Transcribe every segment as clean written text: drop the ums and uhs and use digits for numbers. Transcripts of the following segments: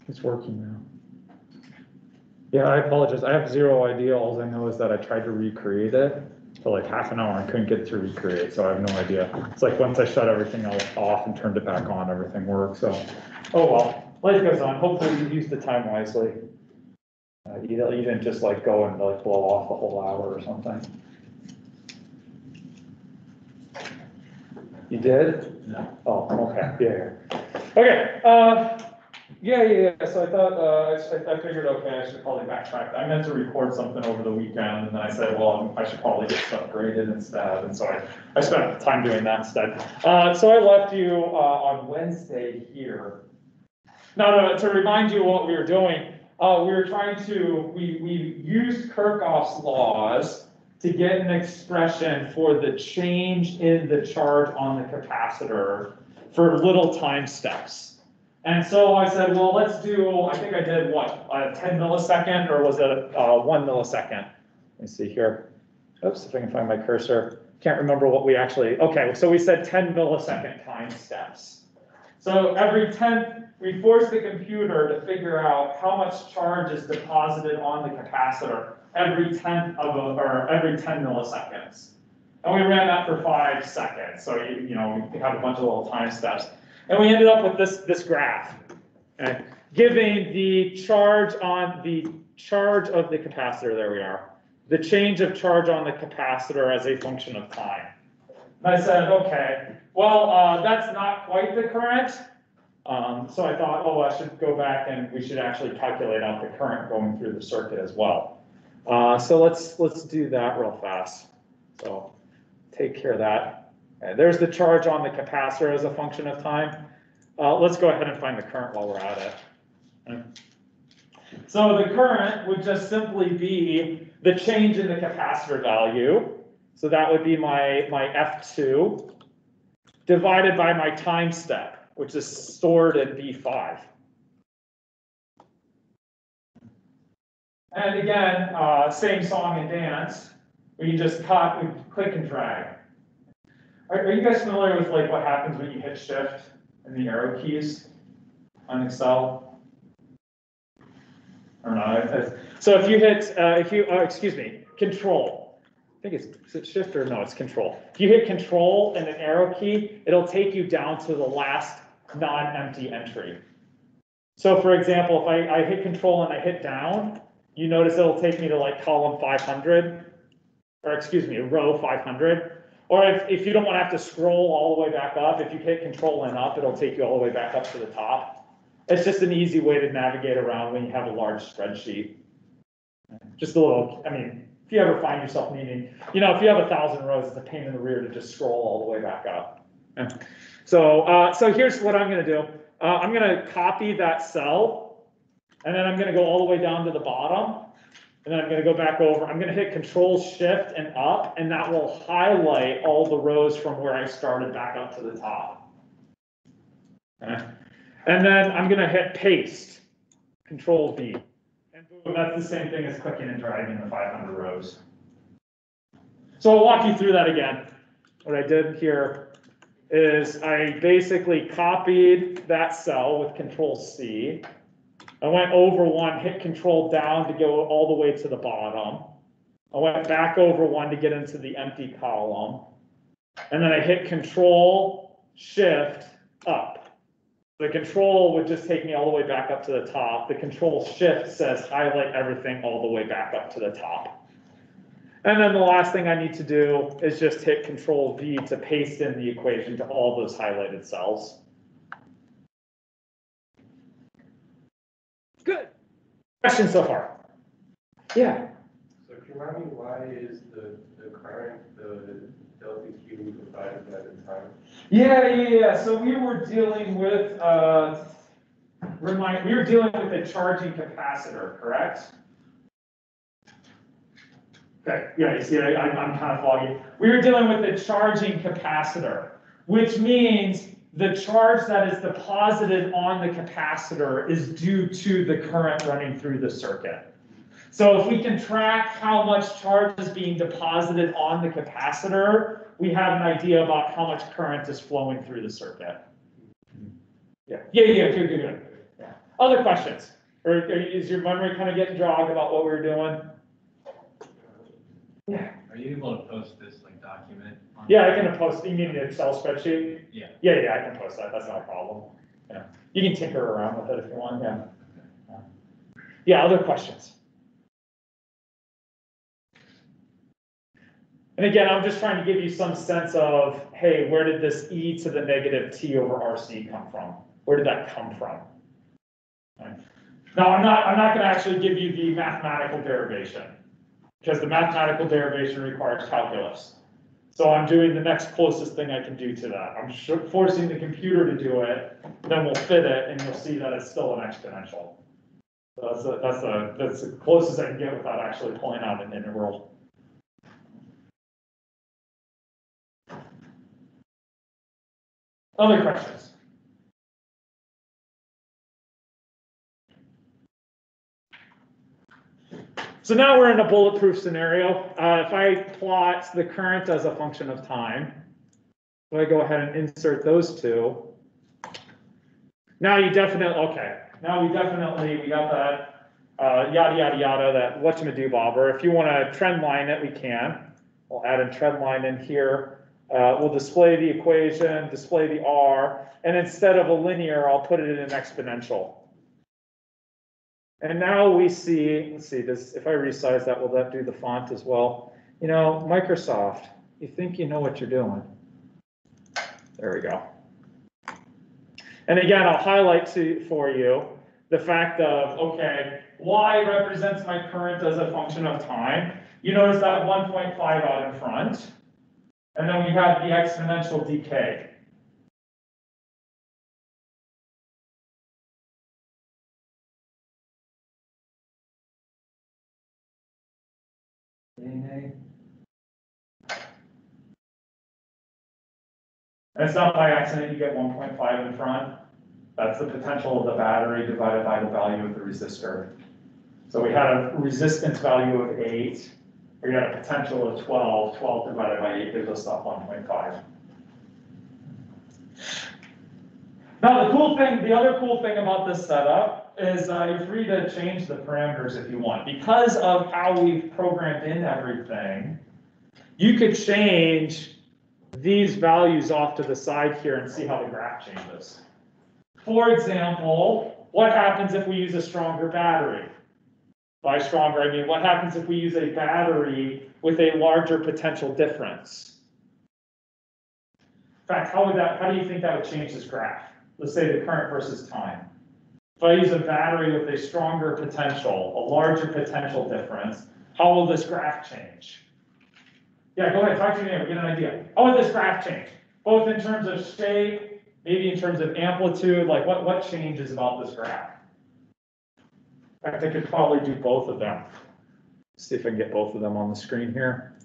It's working now. Yeah, I apologize. I have zero idea. All I know is that I tried to recreate it for like half an hour and couldn't get to recreate, so I have no idea. It's like once I shut everything else off and turned it back on, everything worked. So, oh well, life goes on. Hopefully you used the time wisely. You didn't just like go and like blow off the whole hour or something. You did? No. Oh, okay. Yeah. Okay. Yeah. So I thought I figured, okay, I should probably backtrack. I meant to record something over the weekend, and then I said, well, I should probably get stuff graded instead. And so I spent time doing that instead. So I left you on Wednesday here. No, to remind you what we were doing. We were trying to, we used Kirchhoff's laws to get an expression for the change in the charge on the capacitor for little time steps. And so I said, well, let's do, I think I did what, 10 millisecond, or was it 1 millisecond? Let me see here. Oops, if I can find my cursor. Can't remember what we actually, okay, so we said 10 millisecond time steps. So every 10, we force the computer to figure out how much charge is deposited on the capacitor every 10 milliseconds. And we ran that for 5 seconds. So you know, we have a bunch of little time steps. And we ended up with this graph, okay, giving the charge on the charge of the capacitor, there we are, the change of charge on the capacitor as a function of time. And I said, okay, well, that's not quite the current. So I thought, oh, I should go back and we should actually calculate out the current going through the circuit as well. So let's do that real fast. So take care of that. Okay, there's the charge on the capacitor as a function of time. Let's go ahead and find the current while we're at it. Okay. So the current would just simply be the change in the capacitor value. So that would be my F2 divided by my time step, which is stored in B5. And again, same song and dance. We can just click and drag. Are you guys familiar with like what happens when you hit shift and the arrow keys on Excel? Or not? So if you hit, excuse me, control. I think is it shift or no, it's control. If you hit control and an arrow key, it'll take you down to the last non-empty entry. So for example, if I hit control and I hit down, you notice it'll take me to like column 500, or excuse me, row 500. Or if you don't want to have to scroll all the way back up, if you hit control and up, it'll take you all the way back up to the top. It's just an easy way to navigate around when you have a large spreadsheet. Just a little, I mean, if you ever find yourself needing, you know, if you have 1,000 rows, it's a pain in the rear to just scroll all the way back up. So here's what I'm going to do. I'm going to copy that cell, and then I'm going to go all the way down to the bottom. And then I'm going to go back over. I'm going to hit Control Shift and up, and that will highlight all the rows from where I started back up to the top. Okay. And then I'm going to hit Paste, Control V. And boom, that's the same thing as clicking and dragging the 500 rows. So I'll walk you through that again. What I did here is I basically copied that cell with Control C. I went over one, hit control down to go all the way to the bottom. I went back over one to get into the empty column. And then I hit control shift up. The control would just take me all the way back up to the top. The control shift says highlight everything all the way back up to the top. And then the last thing I need to do is just hit control V to paste in the equation to all those highlighted cells. Good. Questions so far? Yeah. So can you remind me why is the current, the delta Q provided by the time? Yeah. So we were dealing with the charging capacitor, correct? Okay. Yeah. You see, I'm kind of foggy. We were dealing with the charging capacitor, which means the charge that is deposited on the capacitor is due to the current running through the circuit. So if we can track how much charge is being deposited on the capacitor, we have an idea about how much current is flowing through the circuit. Good. Yeah. Other questions? Or is your memory kind of getting jogged about what we were doing? Yeah. Are you able to post this like document? Yeah, I can post, you mean an Excel spreadsheet? Yeah. Yeah, I can post that, that's not a problem. Yeah. You can tinker around with it if you want, yeah. Yeah, other questions? And again, I'm just trying to give you some sense of, hey, where did this e to the negative t over rc come from? Where did that come from? Right. Now, I'm not going to actually give you the mathematical derivation, because the mathematical derivation requires calculus. So I'm doing the next closest thing I can do to that. I'm forcing the computer to do it, then we'll fit it, and you'll see that it's still an exponential. So that's the closest I can get without actually pulling out an integral. Other questions? So now we're in a bulletproof scenario. If I plot the current as a function of time, so I go ahead and insert those two. Now you definitely, okay. Now we got that yada, yada, yada, that whatchamadoo-bobber. If you want to trend line it, we can. We'll add a trend line in here. We'll display the equation, display the R, and instead of a linear, I'll put it in an exponential. And now we see, let's see, if I resize that, will that do the font as well? You know, Microsoft, you think you know what you're doing. There we go. And again, I'll highlight for you the fact of, okay, y represents my current as a function of time. You notice that 1.5 out in front. And then we have the exponential decay. And it's not by accident you get 1.5 in front. That's the potential of the battery divided by the value of the resistor. So we had a resistance value of 8. We got a potential of 12. 12 divided by 8 gives us that 1.5. Now the other cool thing about this setup is you're free to change the parameters if you want. Because of how we've programmed in everything, you could change these values off to the side here and see how the graph changes. For example, what happens if we use a stronger battery? By stronger, I mean, what happens if we use a battery with a larger potential difference? In fact, how do you think that would change this graph? Let's say the current versus time. If I use a battery with a stronger potential, a larger potential difference, how will this graph change? Yeah, go ahead, talk to your neighbor, get an idea. How would this graph change? Both in terms of shape, maybe in terms of amplitude, like what changes about this graph? In fact, I could probably do both of them. See if I can get both of them on the screen here.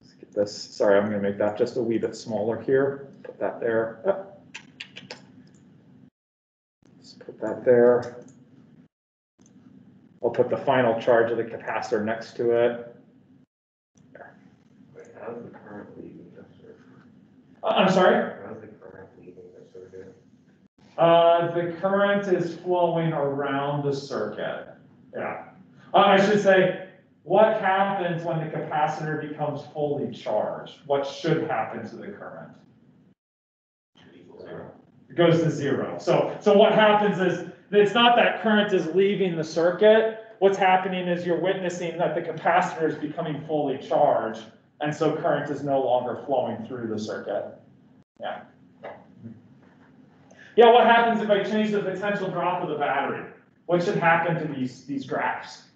Let's get this, sorry, I'm gonna make that just a wee bit smaller here. Put that there. Oh. Let's put that there. I'll put the final charge of the capacitor next to it. There. Wait, how's the current leaving the circuit? I'm sorry? How's the current leaving the circuit? The current is flowing around the circuit. Yeah. I should say, what happens when the capacitor becomes fully charged? What should happen to the current? Zero. It goes to 0. So what happens is, it's not that current is leaving the circuit. What's happening is you're witnessing that the capacitor is becoming fully charged, and so current is no longer flowing through the circuit. Yeah. Yeah, what happens if I change the potential drop of the battery? What should happen to these graphs?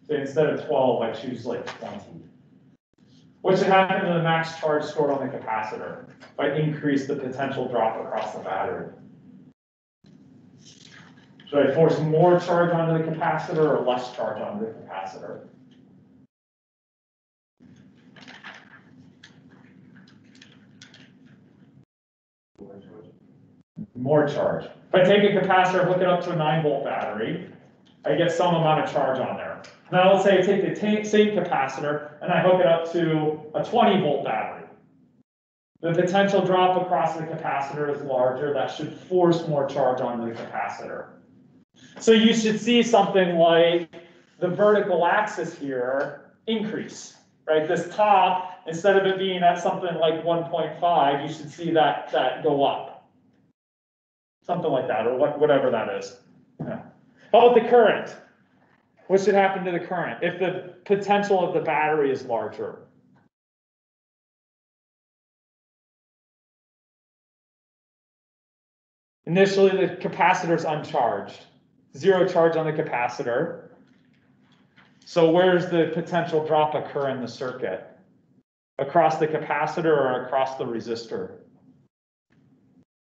So instead of 12, I choose like 20. What should happen to the max charge stored on the capacitor if I increase the potential drop across the battery? Should I force more charge onto the capacitor or less charge onto the capacitor? More charge. If I take a capacitor, hook it up to a 9-volt battery, I get some amount of charge on there. Now let's say I take the same capacitor and I hook it up to a 20-volt battery. The potential drop across the capacitor is larger. That should force more charge onto the capacitor. So you should see something like the vertical axis here increase, right? This top, instead of it being at something like 1.5, you should see that go up. Something like that, or whatever that is. Yeah. How about the current? What should happen to the current if the potential of the battery is larger? Initially, the capacitor is uncharged. Zero charge on the capacitor. So where's the potential drop occur in the circuit? Across the capacitor or across the resistor?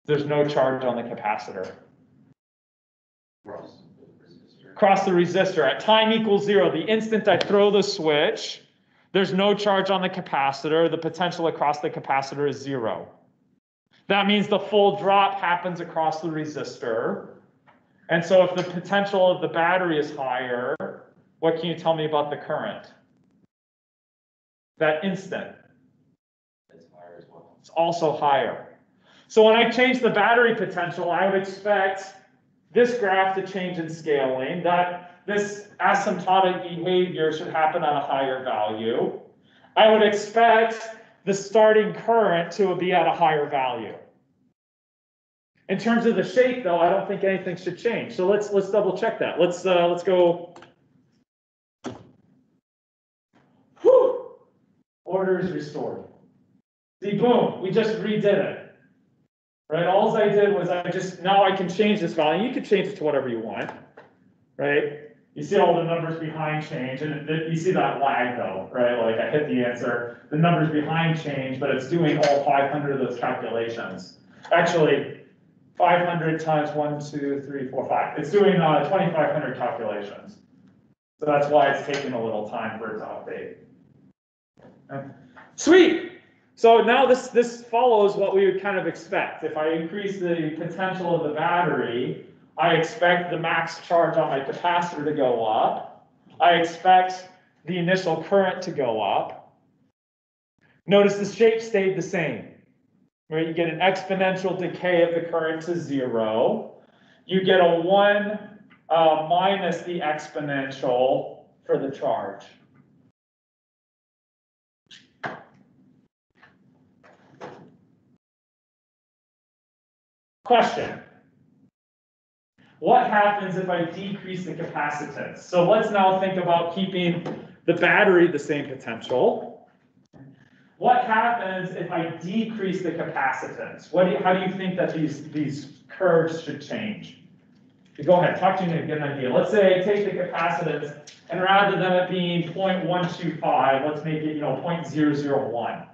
There's no charge on the capacitor. Across the resistor. At time equals 0, the instant I throw the switch, there's no charge on the capacitor. The potential across the capacitor is 0. That means the full drop happens across the resistor. And so if the potential of the battery is higher, what can you tell me about the current? That instant. It's higher as well. It's also higher. So when I change the battery potential, I would expect this graph to change in scaling, that this asymptotic behavior should happen at a higher value. I would expect the starting current to be at a higher value. In terms of the shape, though, I don't think anything should change. So let's double check that. Let's go. Whew! Order is restored. See, boom, we just redid it. Right? All I did was now I can change this value. You can change it to whatever you want. Right? You see all the numbers behind change, and you see that lag though, right? Like I hit the answer, the numbers behind change, but it's doing all 500 of those calculations. Actually, 500 times 1, 2, 3, 4, 5. It's doing 2,500 calculations. So that's why it's taking a little time for it to update. Okay. Sweet. So now this follows what we would kind of expect. If I increase the potential of the battery, I expect the max charge on my capacitor to go up. I expect the initial current to go up. Notice the shape stayed the same. Right? You get an exponential decay of the current to 0. You get a 1 minus the exponential for the charge. Question. What happens if I decrease the capacitance? So let's now think about keeping the battery the same potential. What happens if I decrease the capacitance? How do you think that these curves should change? Go ahead, talk to me to get an idea. Let's say I take the capacitance, and rather than it being 0.125, let's make it 0.001.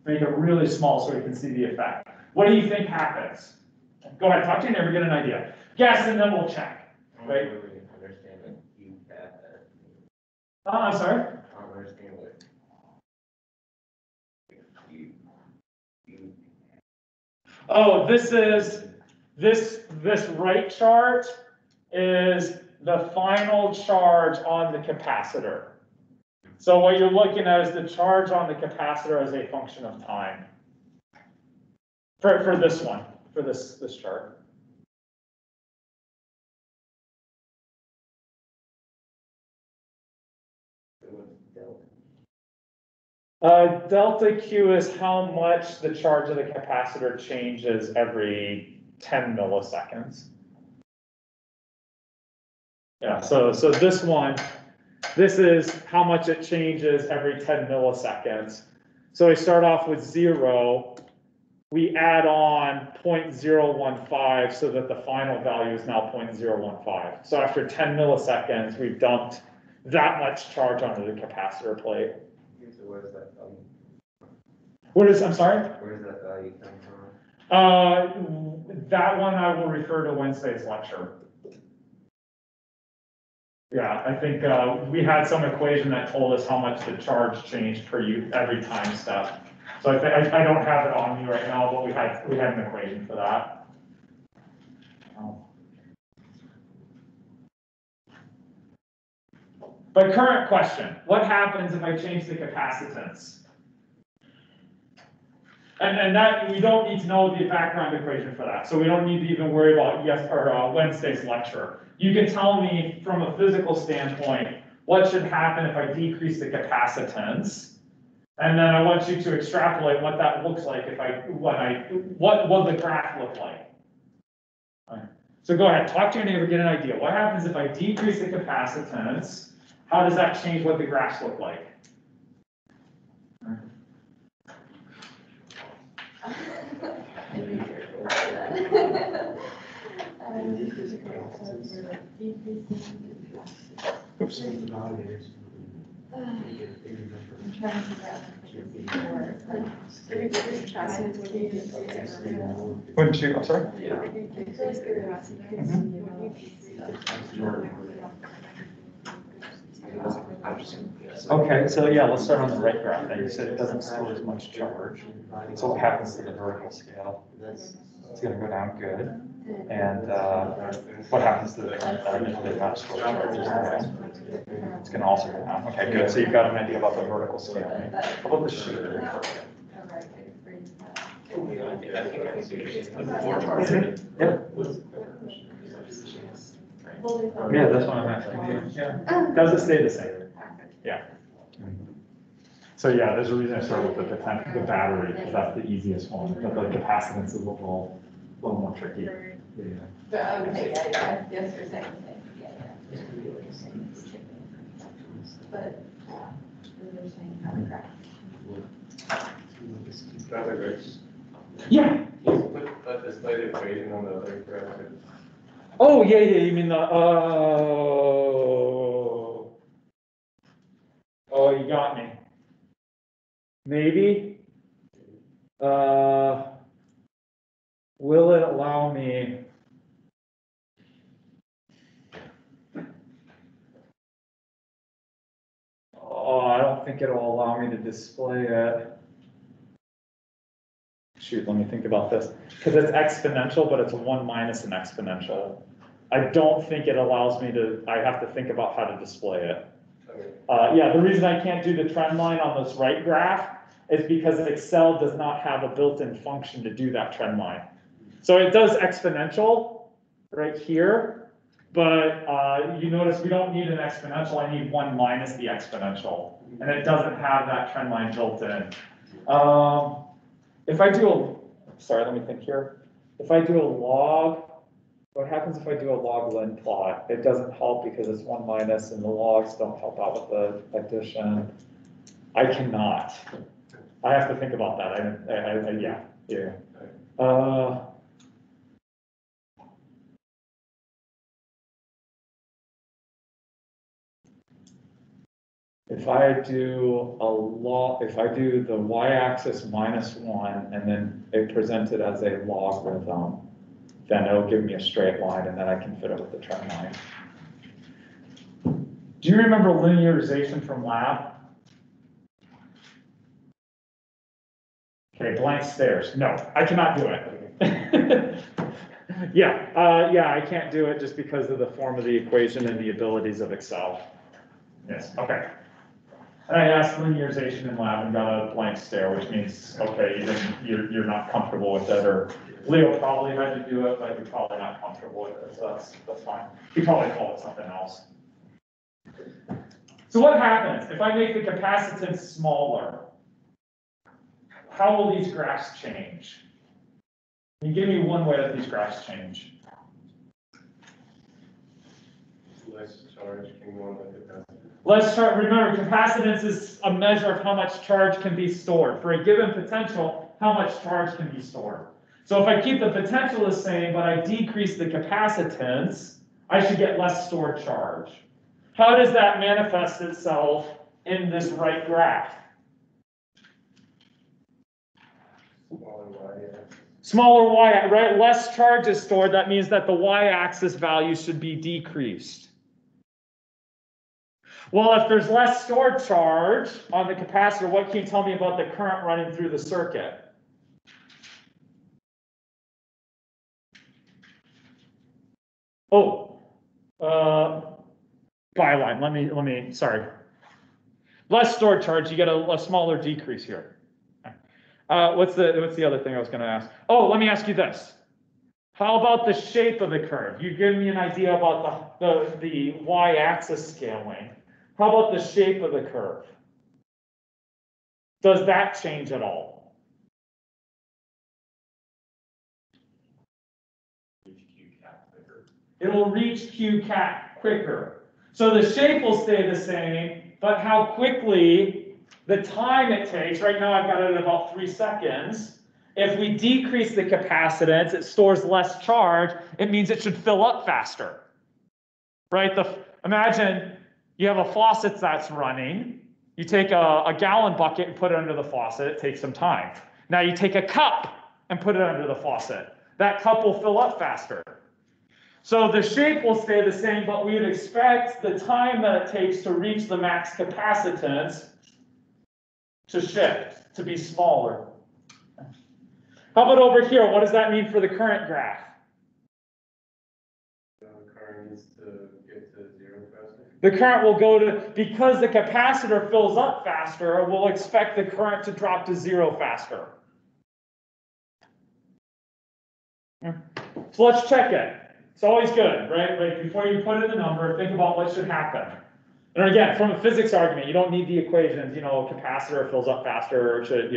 Make it really small so we can see the effect. What do you think happens? Go ahead, talk to your neighbor, get an idea. Guess, and then we'll check. Right? I don't really understand what you got. I'm sorry? I don't understand what you. Oh, this right chart is the final charge on the capacitor. So what you're looking at is the charge on the capacitor as a function of time. For this one, for this chart. Delta Q is how much the charge of the capacitor changes every 10 milliseconds. Yeah, so this one, this is how much it changes every 10 milliseconds. So we start off with 0, we add on 0.015 so that the final value is now 0.015. So after 10 milliseconds, we've dumped that much charge onto the capacitor plate. So where does that value? I'm sorry? Where does that value come from? That one I will refer to Wednesday's lecture. Yeah, I think we had some equation that told us how much the charge changed per every time step. So I don't have it on me right now, but we had an equation for that. But current question, what happens if I change the capacitance? And that, we don't need to know the background equation for that, so we don't need to even worry about Wednesday's lecture. You can tell me from a physical standpoint, what should happen if I decrease the capacitance? And then I want you to extrapolate what that looks like what will the graph look like? All right. So go ahead, talk to your neighbor, get an idea. What happens if I decrease the capacitance? How does that change what the graphs look like? Oops. Wouldn't you, I'm sorry? Okay, so yeah, let's start on the right graph then. You said it doesn't store as much charge. So what happens to the vertical scale? It's going to go down good. And what happens to the current then if it does not store charge? It's going to also go down. Okay, good. So you've got an idea about the vertical scale. How about the shear? Yep. Yeah, that's what I'm asking. Yeah. Does it stay the same? Yeah. So yeah, there's a reason I started with the battery, because that's the easiest one, but the capacitance is a little more tricky. Yeah. Okay, yeah, yes, you're saying the same, yeah. But, they're saying how to graph. That's a great. Yeah. Can you put a display equation on the other graph? Oh, yeah, you mean the, oh, you got me. Maybe. Will it allow me? Oh, I don't think it'll allow me to display it. Shoot, let me think about this. Because it's exponential, but it's 1 minus an exponential. I don't think it allows me to, I have to think about how to display it. Yeah, the reason I can't do the trend line on this right graph is because Excel does not have a built-in function to do that trend line. So it does exponential right here, but you notice we don't need an exponential, I need 1 minus the exponential, and it doesn't have that trend line built in. If I do sorry, let me think here. If I do a log, what happens if I do a log lin plot? It doesn't help because it's 1 minus and the logs don't help out with the addition. I cannot. I have to think about that. Yeah. If I do the y-axis -1 and then it presents it as a logarithm, then it'll give me a straight line and then I can fit it with the trend line. Do you remember linearization from lab? Okay, blank stares. No, I cannot do it. Yeah, I can't do it just because of the form of the equation and the abilities of Excel. Yes, okay. And I asked linearization in lab and got a blank stare, which means, okay, you're not comfortable with it, or Leo probably had to do it, but you're probably not comfortable with it, so that's fine. He probably called it something else. So what happens if I make the capacitance smaller? How will these graphs change? Can you give me one way that these graphs change? Less charge can go on the capacitance. Let's start, remember, capacitance is a measure of how much charge can be stored. For a given potential, how much charge can be stored. So if I keep the potential the same, but I decrease the capacitance, I should get less stored charge. How does that manifest itself in this right graph? Smaller y, right? Less charge is stored. That means that the y-axis value should be decreased. Well, if there's less stored charge on the capacitor, what can you tell me about the current running through the circuit? Oh, byline. Let me, sorry. Less stored charge, you get a smaller decrease here. What's the other thing I was gonna ask? Oh, let me ask you this. How about the shape of the curve? You give me an idea about the y-axis scaling. How about the shape of the curve? Does that change at all? It will reach Q cat quicker. So the shape will stay the same, but how quickly, the time it takes, right now I've got it at about 3 seconds. If we decrease the capacitance, it stores less charge, it means it should fill up faster. Right? Imagine you have a faucet that's running, you take a gallon bucket and put it under the faucet, it takes some time. Now you take a cup and put it under the faucet. That cup will fill up faster. So the shape will stay the same, but we would expect the time that it takes to reach the max capacitance to shift, to be smaller. How about over here? What does that mean for the current graph? The current needs to get to 0 faster. The current will go to, because the capacitor fills up faster, we'll expect the current to drop to 0 faster. So let's check it. It's always good, right? Like before you put in the number, think about what should happen. And again, from a physics argument, you don't need the equations, capacitor fills up faster, or should,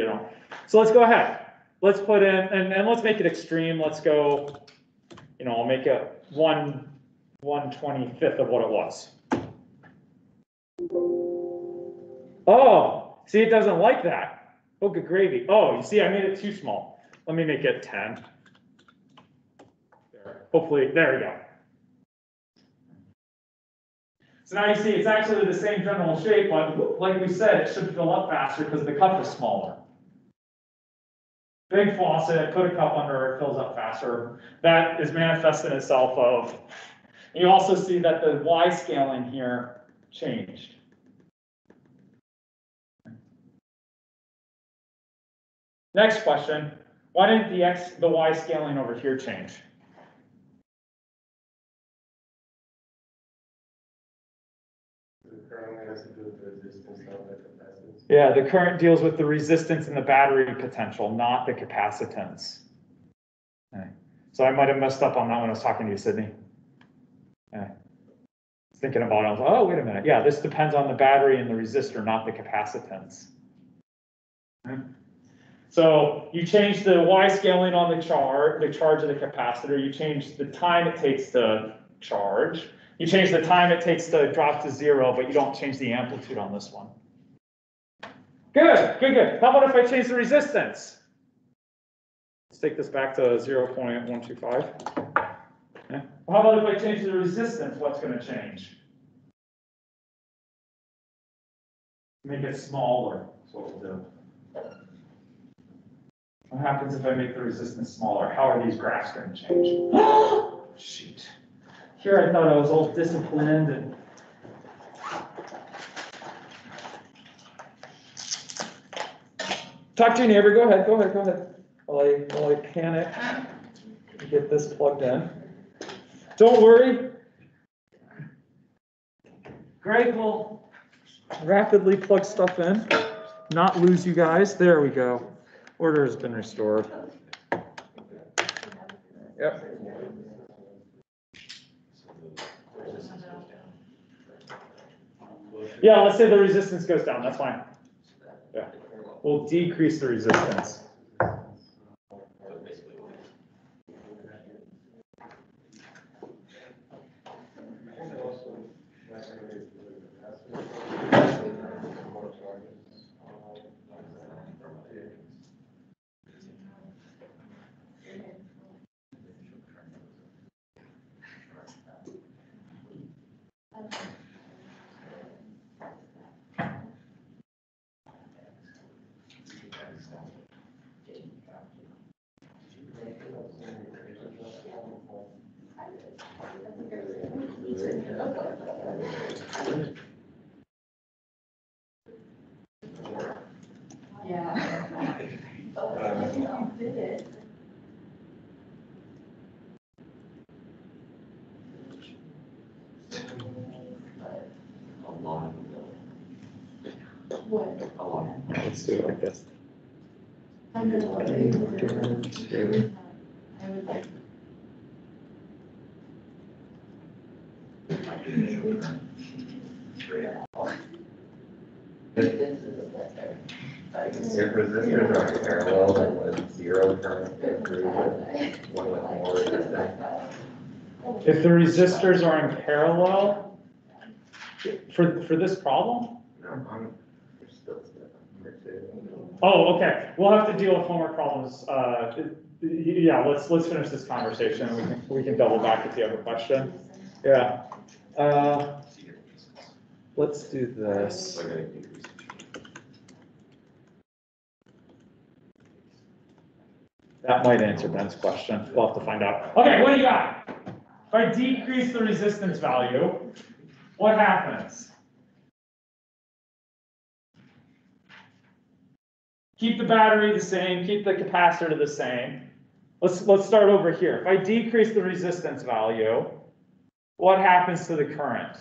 So let's go ahead. Let's put in, and let's make it extreme. Let's go, I'll make it 1/25th of what it was. Oh, see, it doesn't like that. Oh, good gravy. Oh, you see, I made it too small. Let me make it 10. There. Hopefully, there we go. So now you see it's actually the same general shape, but like we said, it should fill up faster because the cup is smaller. Big faucet, put a cup under it, fills up faster. That is manifested itself of, you also see that the Y scaling here changed. Next question, why didn't the Y scaling over here change? The current has to do with the resistance, not the capacitance. Yeah, the current deals with the resistance and the battery potential, not the capacitance. Okay. So I might have messed up on that when I was talking to you, Sydney. Okay. Thinking about it, I was like, oh, wait a minute. Yeah, this depends on the battery and the resistor, not the capacitance. Okay. So you change the Y scaling on the charge of the capacitor. You change the time it takes to charge. You change the time it takes to drop to 0, but you don't change the amplitude on this one. Good, good, good. How about if I change the resistance? Let's take this back to 0.125. Yeah. How about if I change the resistance? What's going to change? Make it smaller. That's what we'll do. What happens if I make the resistance smaller? How are these graphs going to change? Shoot. Here I thought I was all disciplined and talk to your neighbor. Go ahead, go ahead, go ahead. While I panic to get this plugged in. Don't worry. Greg will rapidly plug stuff in, not lose you guys. There we go. Order has been restored. Yep. Yeah, let's say the resistance goes down. That's fine. Yeah. We'll decrease the resistance. Yeah. You did it. But Let's do it like this. I would like. If resistors are parallel, then with zero current through one with more resistance. If the resistors are in parallel, for this problem? No, there's still stuff number two. Oh, okay, we'll have to deal with homework problems, yeah, let's finish this conversation, and we can double back if you have a question. Yeah, let's do this. That might answer Ben's question, we'll have to find out. Okay, what do you got? If I decrease the resistance value, what happens? Keep the battery the same, keep the capacitor the same. Let's start over here. If I decrease the resistance value, what happens to the current?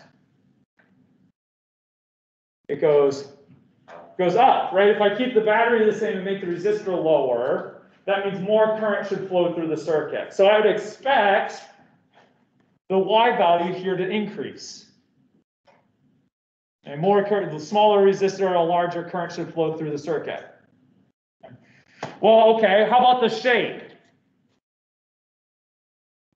It goes up, right? If I keep the battery the same and make the resistor lower, that means more current should flow through the circuit. So I would expect the Y value here to increase. And more current, the smaller resistor, a larger current should flow through the circuit. Well, okay, how about the shape?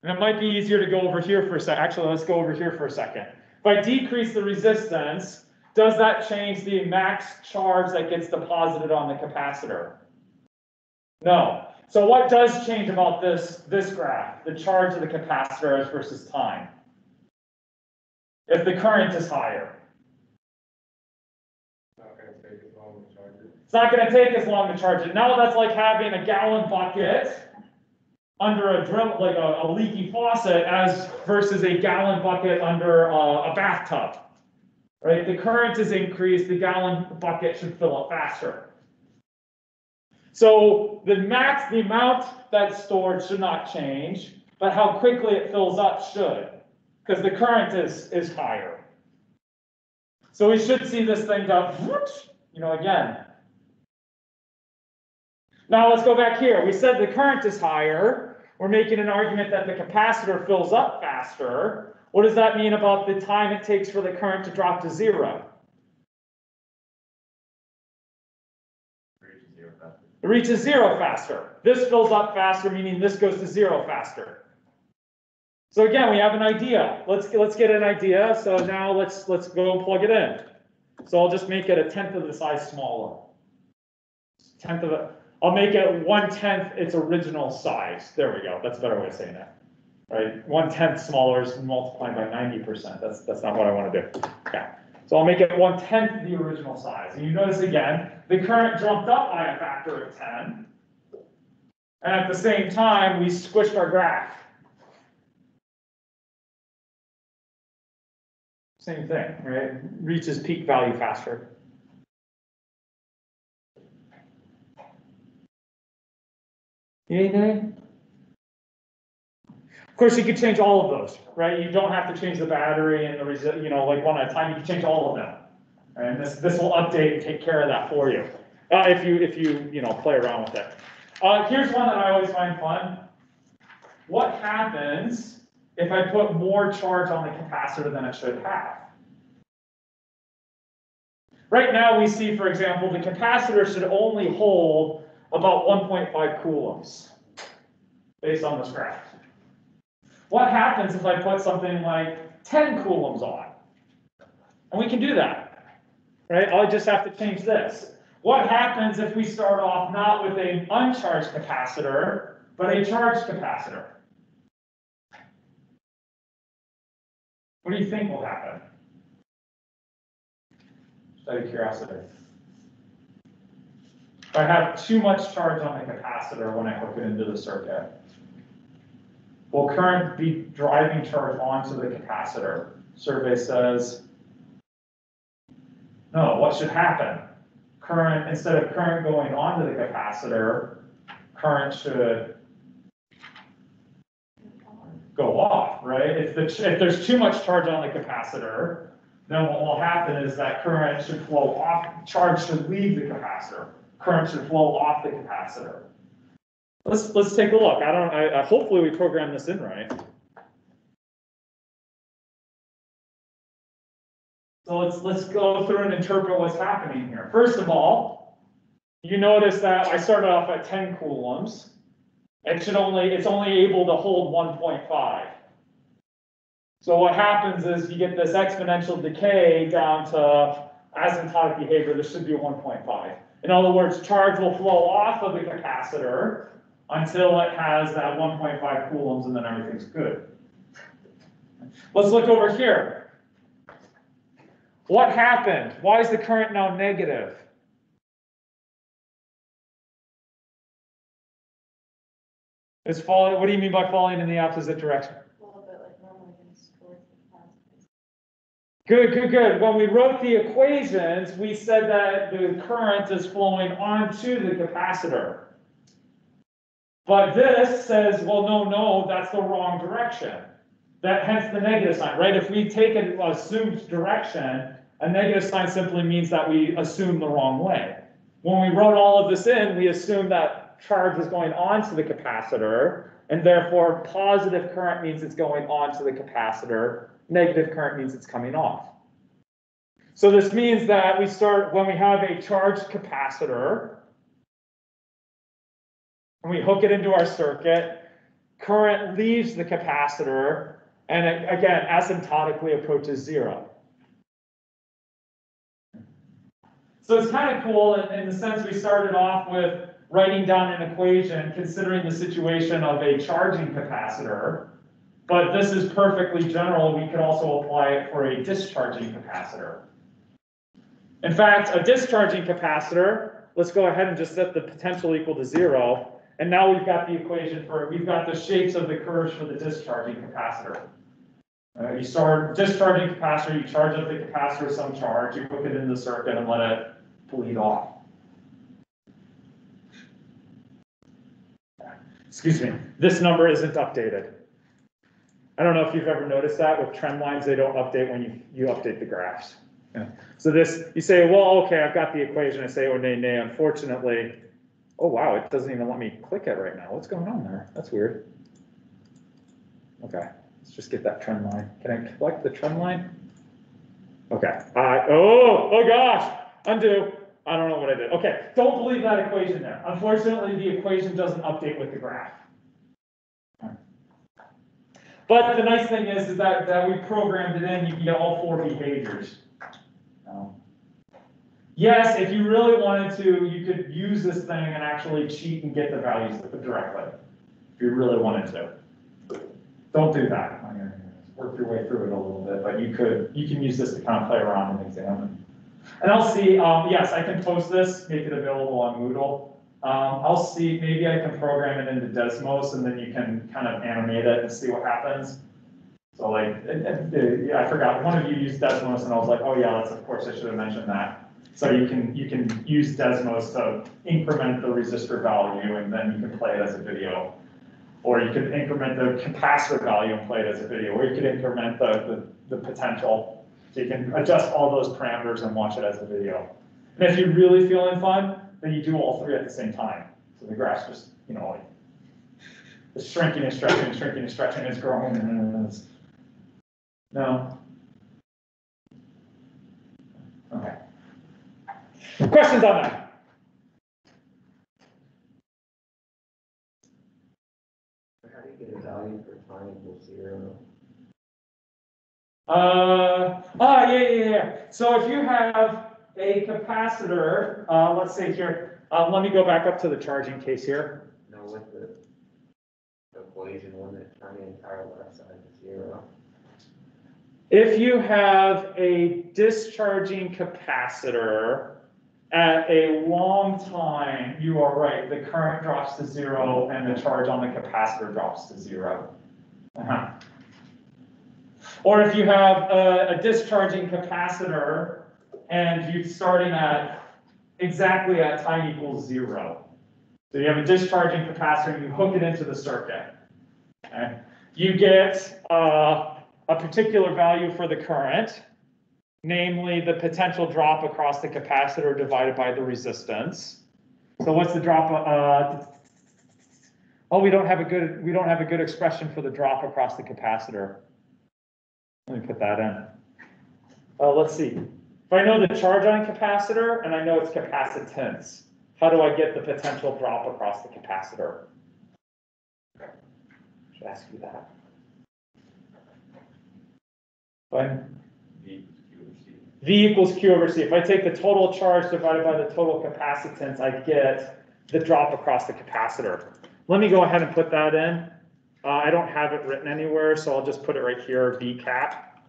And it might be easier to go over here for a second. Actually, let's go over here for a second. If I decrease the resistance, does that change the max charge that gets deposited on the capacitor? No. So what does change about this graph, the charge of the capacitor versus time? If the current is higher. It's not going to take as long to charge it. Now that's like having a gallon bucket under a drill, like a leaky faucet, as versus a gallon bucket under a bathtub. Right? The current is increased, the gallon bucket should fill up faster. So the amount that's stored should not change, but how quickly it fills up should, because the current is higher. So we should see this thing go, again. Now let's go back here. We said the current is higher. We're making an argument that the capacitor fills up faster. What does that mean about the time it takes for the current to drop to zero? It reaches zero faster. This fills up faster, meaning this goes to zero faster. So again, we have an idea. Let's get an idea. So now let's go and plug it in. So I'll just make it 1/10 of the size smaller. 1/10 of it. I'll make it 1/10 its original size. There we go. That's a better way of saying that. Right? 1/10 smaller is multiplied by 90%. That's not what I want to do. Okay. So I'll make it 1/10 the original size. And you notice again, the current jumped up by a factor of 10. And at the same time, we squished our graph. Same thing, right? Reaches peak value faster. Anything? Of course, you could change all of those, right? You don't have to change the battery and the like one at a time. You can change all of them, right? And this will update and take care of that for you if you play around with it. Here's one that I always find fun. What happens if I put more charge on the capacitor than it should have? Right now, we see, for example, the capacitor should only hold about 1.5 coulombs, based on this graph. What happens if I put something like 10 coulombs on? And we can do that, right? I'll just have to change this. What happens if we start off not with an uncharged capacitor, but a charged capacitor? What do you think will happen? Just out of curiosity. If I have too much charge on the capacitor when I hook it into the circuit, will current be driving charge onto the capacitor? Survey says, no, what should happen? Current, instead of current going onto the capacitor, current should go off, right? If there's too much charge on the capacitor, then what will happen is that current should flow off, charge should leave the capacitor. Current should flow off the capacitor. Let's take a look. Hopefully we programmed this in right. So let's go through and interpret what's happening here. First of all, you notice that I started off at 10 coulombs. It's only able to hold 1.5. So what happens is you get this exponential decay down to asymptotic behavior. This should be 1.5. In other words, charge will flow off of the capacitor until it has that 1.5 coulombs, and then everything's good. Let's look over here. What happened? Why is the current now negative? It's falling. What do you mean by falling in the opposite direction? A little bit like normally goes towards the positive. Good. When we wrote the equations, we said that the current is flowing onto the capacitor. But this says, well, no, that's the wrong direction. Hence the negative sign, right? If we take an assumed direction, a negative sign simply means that we assume the wrong way. When we wrote all of this in, we assumed that charge is going onto the capacitor, and therefore positive current means it's going onto the capacitor, negative current means it's coming off. So this means that when we have a charged capacitor, and we hook it into our circuit, current leaves the capacitor, and it, again, asymptotically approaches zero. So it's kind of cool in the sense we started off with writing down an equation considering the situation of a charging capacitor, but this is perfectly general. We could also apply it for a discharging capacitor. In fact, a discharging capacitor, let's go ahead and just set the potential equal to 0. And now we've got the equation we've got the shapes of the curves for the discharging capacitor. You start discharging capacitor, you charge up the capacitor with some charge, you hook it in the circuit and let it bleed off. Excuse me, this number isn't updated. I don't know if you've ever noticed that with trend lines, they don't update when you update the graphs. Yeah. So this, you say, well, okay, I've got the equation. I say, oh, nay, unfortunately, oh, wow, it doesn't even let me click it right now. What's going on there? That's weird. Okay, let's just get that trend line. Can I select the trend line? Okay, oh gosh, undo. I don't know what I did. Okay, don't believe that equation there. Unfortunately, the equation doesn't update with the graph. But the nice thing is that we programmed it in, you can get all 4 behaviors. Yes, if you really wanted to, you could use this thing and actually cheat and get the values directly. If you really wanted to. Don't do that. I'm going to work your way through it a little bit, but you can use this to kind of play around and examine. And I'll see, yes, I can post this, make it available on Moodle. I'll see, maybe I can program it into Desmos and then you can kind of animate it and see what happens. So like, yeah, I forgot, one of you used Desmos and I was like, oh yeah, of course I should have mentioned that. So you can use Desmos to increment the resistor value and then you can play it as a video. Or you can increment the capacitor value and play it as a video. Or you can increment the potential. So you can adjust all those parameters and watch it as a video. And if you're really feeling fun, then you do all 3 at the same time. So the graph's just, like, it's shrinking and stretching, shrinking and stretching, it's growing, and it's, no. Okay. Questions on that? How do you get a value for time equals 0? Yeah. So if you have a capacitor, let's say here, let me go back up to the charging case here. No, with the equation, wouldn't it turn the entire left side to 0? If you have a discharging capacitor at a long time, you are right, the current drops to 0 and the charge on the capacitor drops to 0. Or if you have a discharging capacitor and you're starting at exactly at time equals 0. So you have a discharging capacitor and you hook it into the circuit. Okay? You get a particular value for the current. namely the potential drop across the capacitor divided by the resistance. So what's the drop? Oh, we don't have a good expression for the drop across the capacitor. Let me put that in. Let's see. If I know the charge on a capacitor and I know its capacitance, how do I get the potential drop across the capacitor? Should ask you that. Fine. V equals Q over C. If I take the total charge divided by the total capacitance, I get the drop across the capacitor. Let me go ahead and put that in. I don't have it written anywhere, so I'll just put it right here, V cap.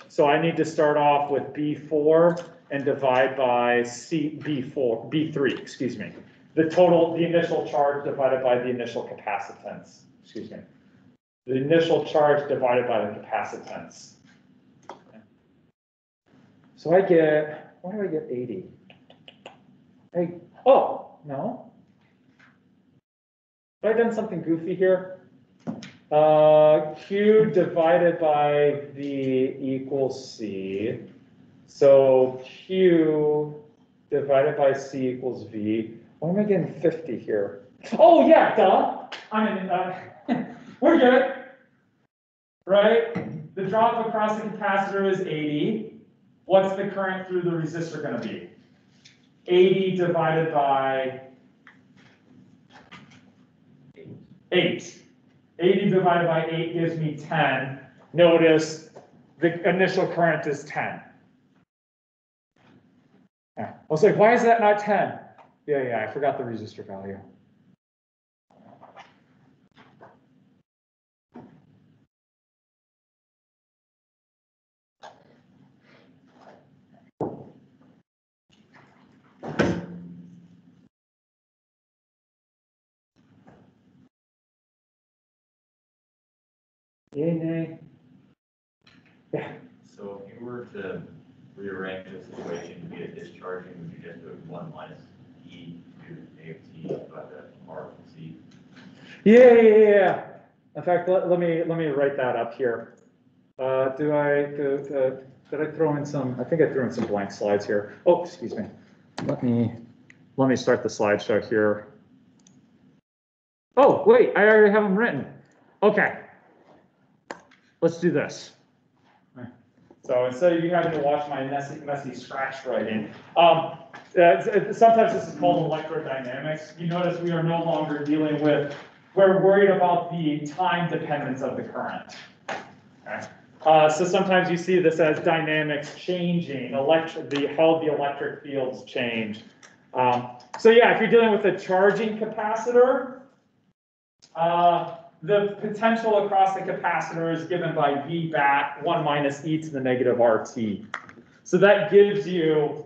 So I need to start off with B4 and divide by B3, excuse me. The initial charge divided by the initial capacitance, excuse me. The initial charge divided by the capacitance. So I get, why do I get 80? Oh, no. Have I done something goofy here? Q divided by V equals C. So Q divided by C equals V. Why am I getting 50 here? Oh yeah, duh. We're good, right? The drop across the capacitor is 80. What's the current through the resistor going to be? 80 divided by 8. 80 divided by 8 gives me 10. Notice the initial current is 10. Yeah. I was like, why is that not 10? Yeah, I forgot the resistor value. Yay, nay. Yeah. So if you were to rearrange this equation to be a discharging, would you just do 1 minus E to A of T by the R of C? Yeah. In fact, let me write that up here. Did I throw in some? I think I threw in some blank slides here. Oh, excuse me. Let me start the slideshow here. Oh, wait, I already have them written. Okay. Let's do this. So instead of you having to watch my messy scratch writing, sometimes this is called electrodynamics. You notice we are no longer we're worried about the time dependence of the current. Okay. So sometimes you see this as dynamics changing, how the electric fields change. So yeah, if you're dealing with a charging capacitor, the potential across the capacitor is given by V bat 1 minus e to the negative RT. So that gives you,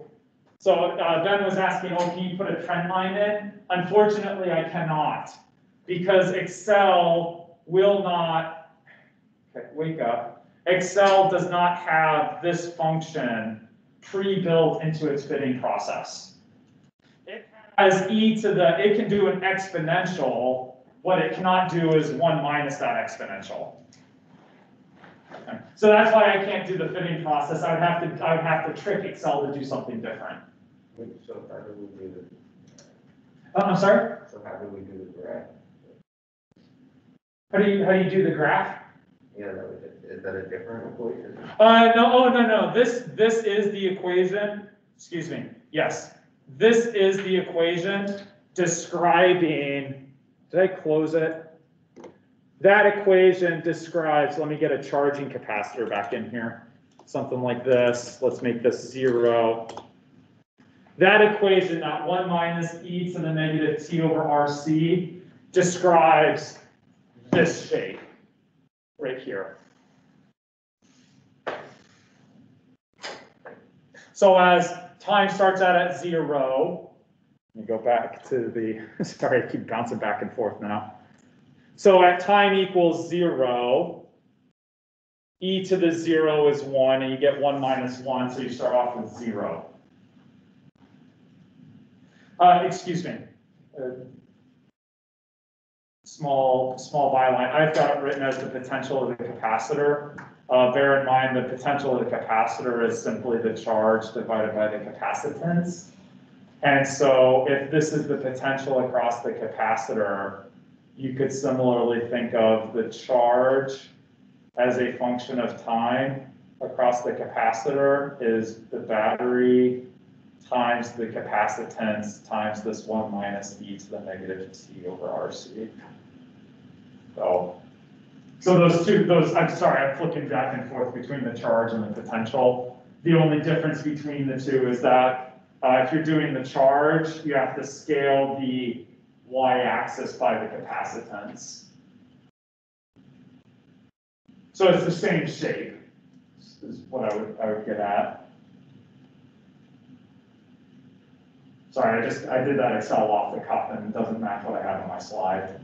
so Ben was asking, oh, can you put a trend line in? Unfortunately, I cannot, because Excel will not, okay, wake up. Excel does not have this function pre-built into its fitting process. It has it can do an exponential. What it cannot do is 1 minus that exponential. Okay. So that's why I can't do the fitting process. I would have to trick Excel to do something different. So how do we do the? I'm sorry? So how do we do the graph? How do you do the graph? Yeah, is that a different equation? No. This is the equation. Excuse me. Yes, this is the equation describing. Did I close it? That equation describes, let me get a charging capacitor back in here. Something like this. Let's make this 0. That equation, that 1 minus e to the negative t over RC, describes this shape right here. So as time starts out at 0, let me go back to the, sorry, I keep bouncing back and forth now. So at time equals 0, e to the 0 is 1, and you get 1 minus 1, so you start off with 0. Excuse me. Small byline. I've got it written as the potential of the capacitor. bear in mind the potential of the capacitor is simply the charge divided by the capacitance. And so if this is the potential across the capacitor, you could similarly think of the charge as a function of time across the capacitor is the battery times the capacitance times this 1 minus e to the negative t over RC. So I'm sorry, I'm flipping back and forth between the charge and the potential. The only difference between the two is that if you're doing the charge, you have to scale the y-axis by the capacitance. So it's the same shape, is what I would get at. Sorry, I did that Excel off the cuff and it doesn't match what I have on my slide.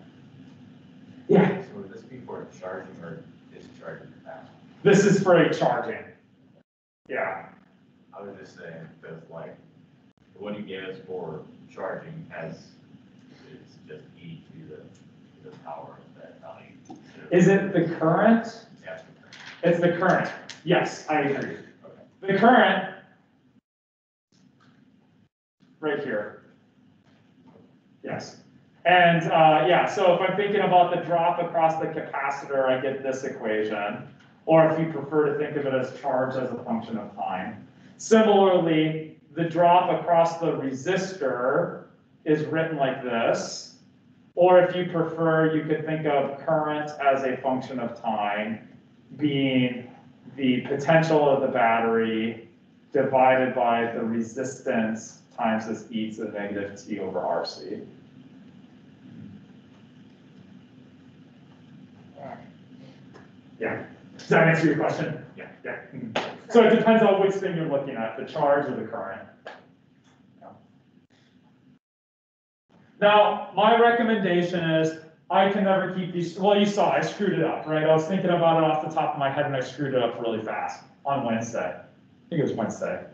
Yeah. So would this be for charging or discharging capacity? This is for a charging. Yeah. I was just saying, because like, the one you gave us for charging it's just e to the power of that value. Is it the current? Yeah. It's the current. Yes, I agree. Okay. The current, right here. Yes. And yeah, so if I'm thinking about the drop across the capacitor, I get this equation. Or if you prefer to think of it as charge as a function of time. Similarly, the drop across the resistor is written like this. Or if you prefer, you could think of current as a function of time being the potential of the battery divided by the resistance times this e to the negative t over RC. Yeah. Does that answer your question? Yeah. Yeah. So it depends on which thing you're looking at, the charge or the current. Yeah. Now, my recommendation is I can never keep these, well, you saw I screwed it up, right? I was thinking about it off the top of my head and I screwed it up really fast on Wednesday. I think it was Wednesday.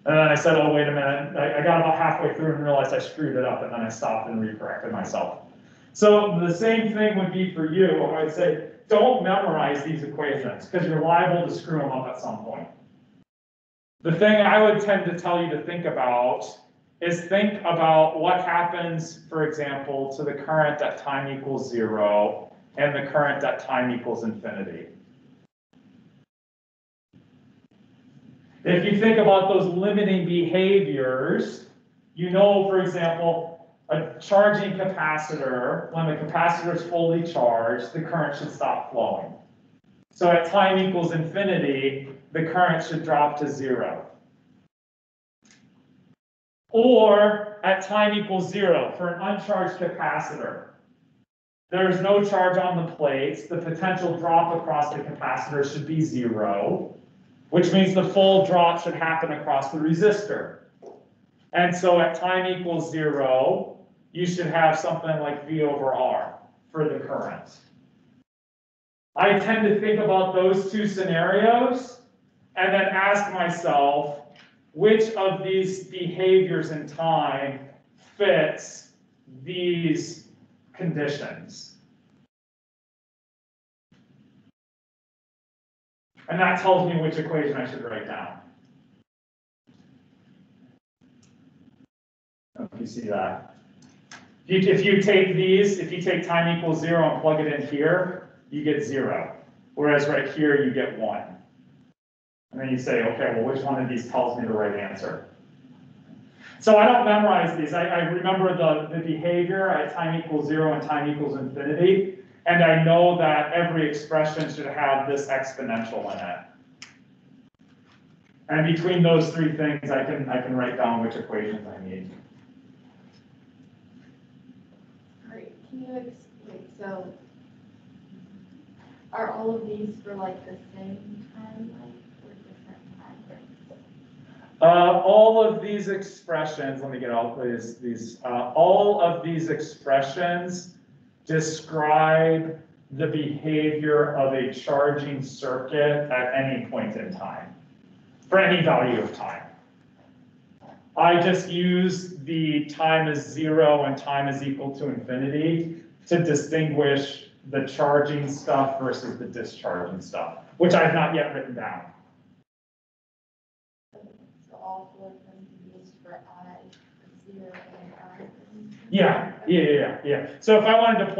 And then I said, oh, wait a minute. I got about halfway through and realized I screwed it up and then I stopped and recorrected myself. So the same thing would be for you. I would say, don't memorize these equations because you're liable to screw them up at some point. The thing I would tend to tell you to think about is think about what happens, for example, to the current at time equals 0 and the current at time equals infinity. If you think about those limiting behaviors, you know, for example, a charging capacitor, when the capacitor is fully charged, the current should stop flowing. So at time equals infinity, the current should drop to 0. Or at time equals 0 for an uncharged capacitor. There's no charge on the plates. The potential drop across the capacitor should be 0, which means the full drop should happen across the resistor. And so at time equals 0, you should have something like V over R for the current. I tend to think about those two scenarios and then ask myself, which of these behaviors in time fits these conditions? And that tells me which equation I should write down. If you see that. If you take these, if you take time equals 0 and plug it in here, you get 0. Whereas right here, you get 1. And then you say, okay, well, which one of these tells me the right answer? So I don't memorize these. I remember the behavior at time equals 0 and time equals infinity. And I know that every expression should have this exponential in it. And between those three things, I can write down which equations I need. Can you explain, so are all of these for like the same time length or different time lengths? All of these expressions, let me get all these all of these expressions describe the behavior of a charging circuit at any point in time, for any value of time. I just use the time is 0 and time is equal to infinity to distinguish the charging stuff versus the discharging stuff, which I have not yet written down. So all four of them can be used for I, 0 and I. Yeah. So if I wanted to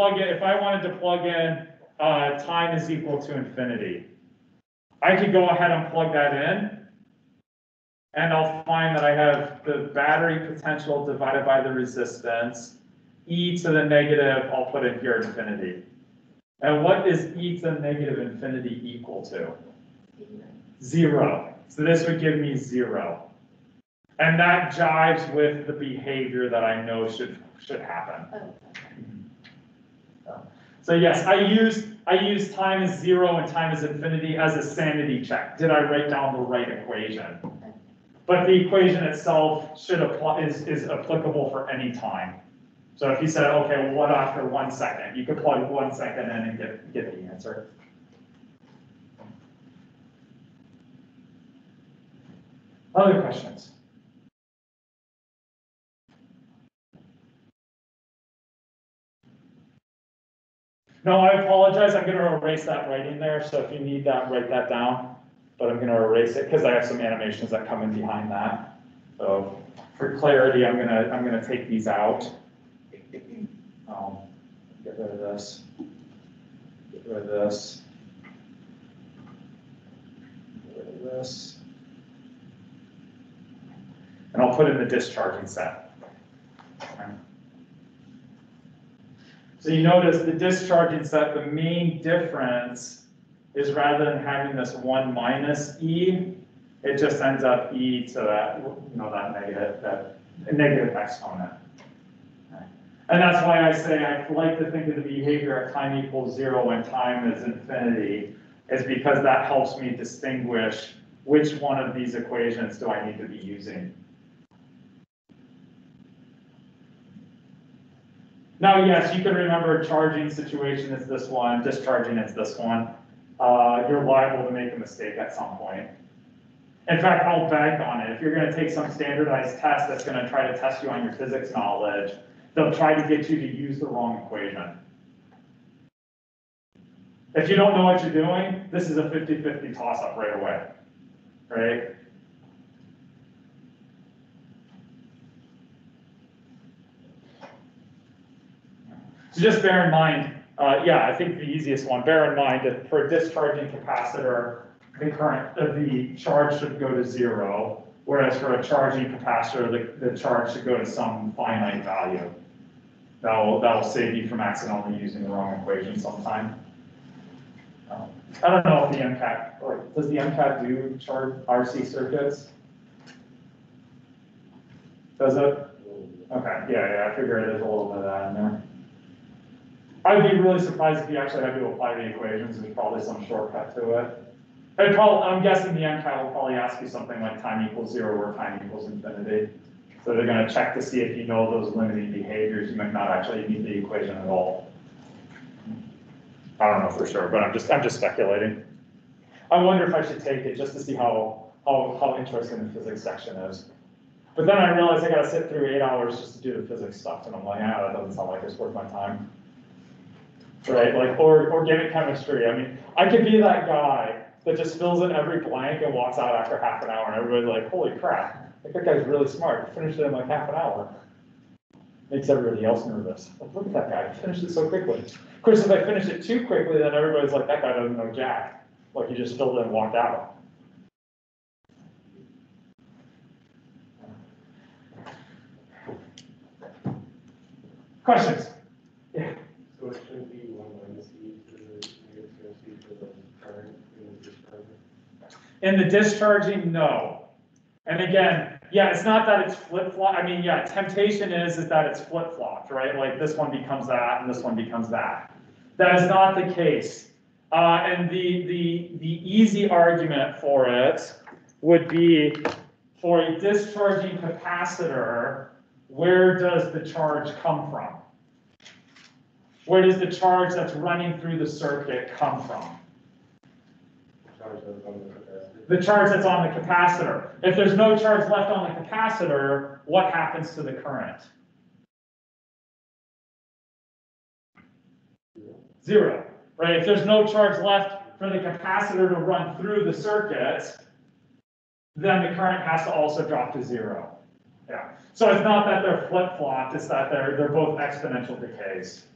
plug in, time is equal to infinity, I could go ahead and plug that in, and I'll find that I have the battery potential divided by the resistance, e to the negative, I'll put in here infinity. And what is e to the negative infinity equal to? 0. So this would give me 0. And that jives with the behavior that I know should happen. Oh, So yes, I use time is 0 and time is infinity as a sanity check. Did I write down the right equation? But the equation itself should apply, is applicable for any time. So if you said, okay, well, what after 1 second? You could plug 1 second in and get the answer. Other questions? No, I apologize. I'm going to erase that writing there. So if you need that, write that down. But I'm going to erase it because I have some animations that come in behind that. So for clarity, I'm going to take these out. Get rid of this. Get rid of this. Get rid of this. And I'll put in the discharging set. Okay. So you notice the discharging set, the main difference is rather than having this 1 minus e, it just ends up e to that, that negative exponent. Okay. And that's why I say I like to think of the behavior at time equals 0 when time is infinity, is because that helps me distinguish which one of these equations do I need to be using. Now, yes, you can remember charging situation is this one, discharging is this one. You're liable to make a mistake at some point. In fact, I'll bank on it. If you're going to take some standardized test that's going to try to test you on your physics knowledge, they'll try to get you to use the wrong equation. If you don't know what you're doing, this is a 50-50 toss-up right away, right? So just bear in mind, I think the easiest one, bear in mind that for a discharging capacitor, the charge should go to 0, whereas for a charging capacitor, the charge should go to some finite value. That'll save you from accidentally using the wrong equation sometime. I don't know if the MCAT, does the MCAT do charge RC circuits? Does it? Okay, yeah, I figure there's a little bit of that in there. I'd be really surprised if you actually had to apply the equations. There's probably some shortcut to it. I'm guessing the MCAT will probably ask you something like time equals 0 or time equals infinity. So they're going to check to see if you know those limiting behaviors. You might not actually need the equation at all. I don't know for sure, but I'm just speculating. I wonder if I should take it just to see how interesting the physics section is. But then I realized I got to sit through 8 hours just to do the physics stuff, and I'm like, that doesn't sound like it's worth my time. Right, like organic chemistry. I mean, I could be that guy that just fills in every blank and walks out after half an hour, and everybody's like, holy crap, that guy's really smart. He finished it in like half an hour. Makes everybody else nervous. Like, look at that guy, he finished it so quickly. Of course, if I finish it too quickly, then everybody's like, that guy doesn't know jack. Like, he just filled it and walked out. Questions? Yeah. So it shouldn't be 1 minus e to the negative c for the current in the discharging? In the discharging, no. And again, it's not that it's flip-flop. I mean, temptation is that it's flip-flopped, right? Like this one becomes that and this one becomes that. That is not the case. And the easy argument for it would be for a discharging capacitor, where does the charge come from? Where does the charge that's running through the circuit come from? The charge that's on the capacitor. If there's no charge left on the capacitor, what happens to the current? 0, right? If there's no charge left for the capacitor to run through the circuit, then the current has to also drop to 0. Yeah. So it's not that they're flip-flopped, it's that they're both exponential decays.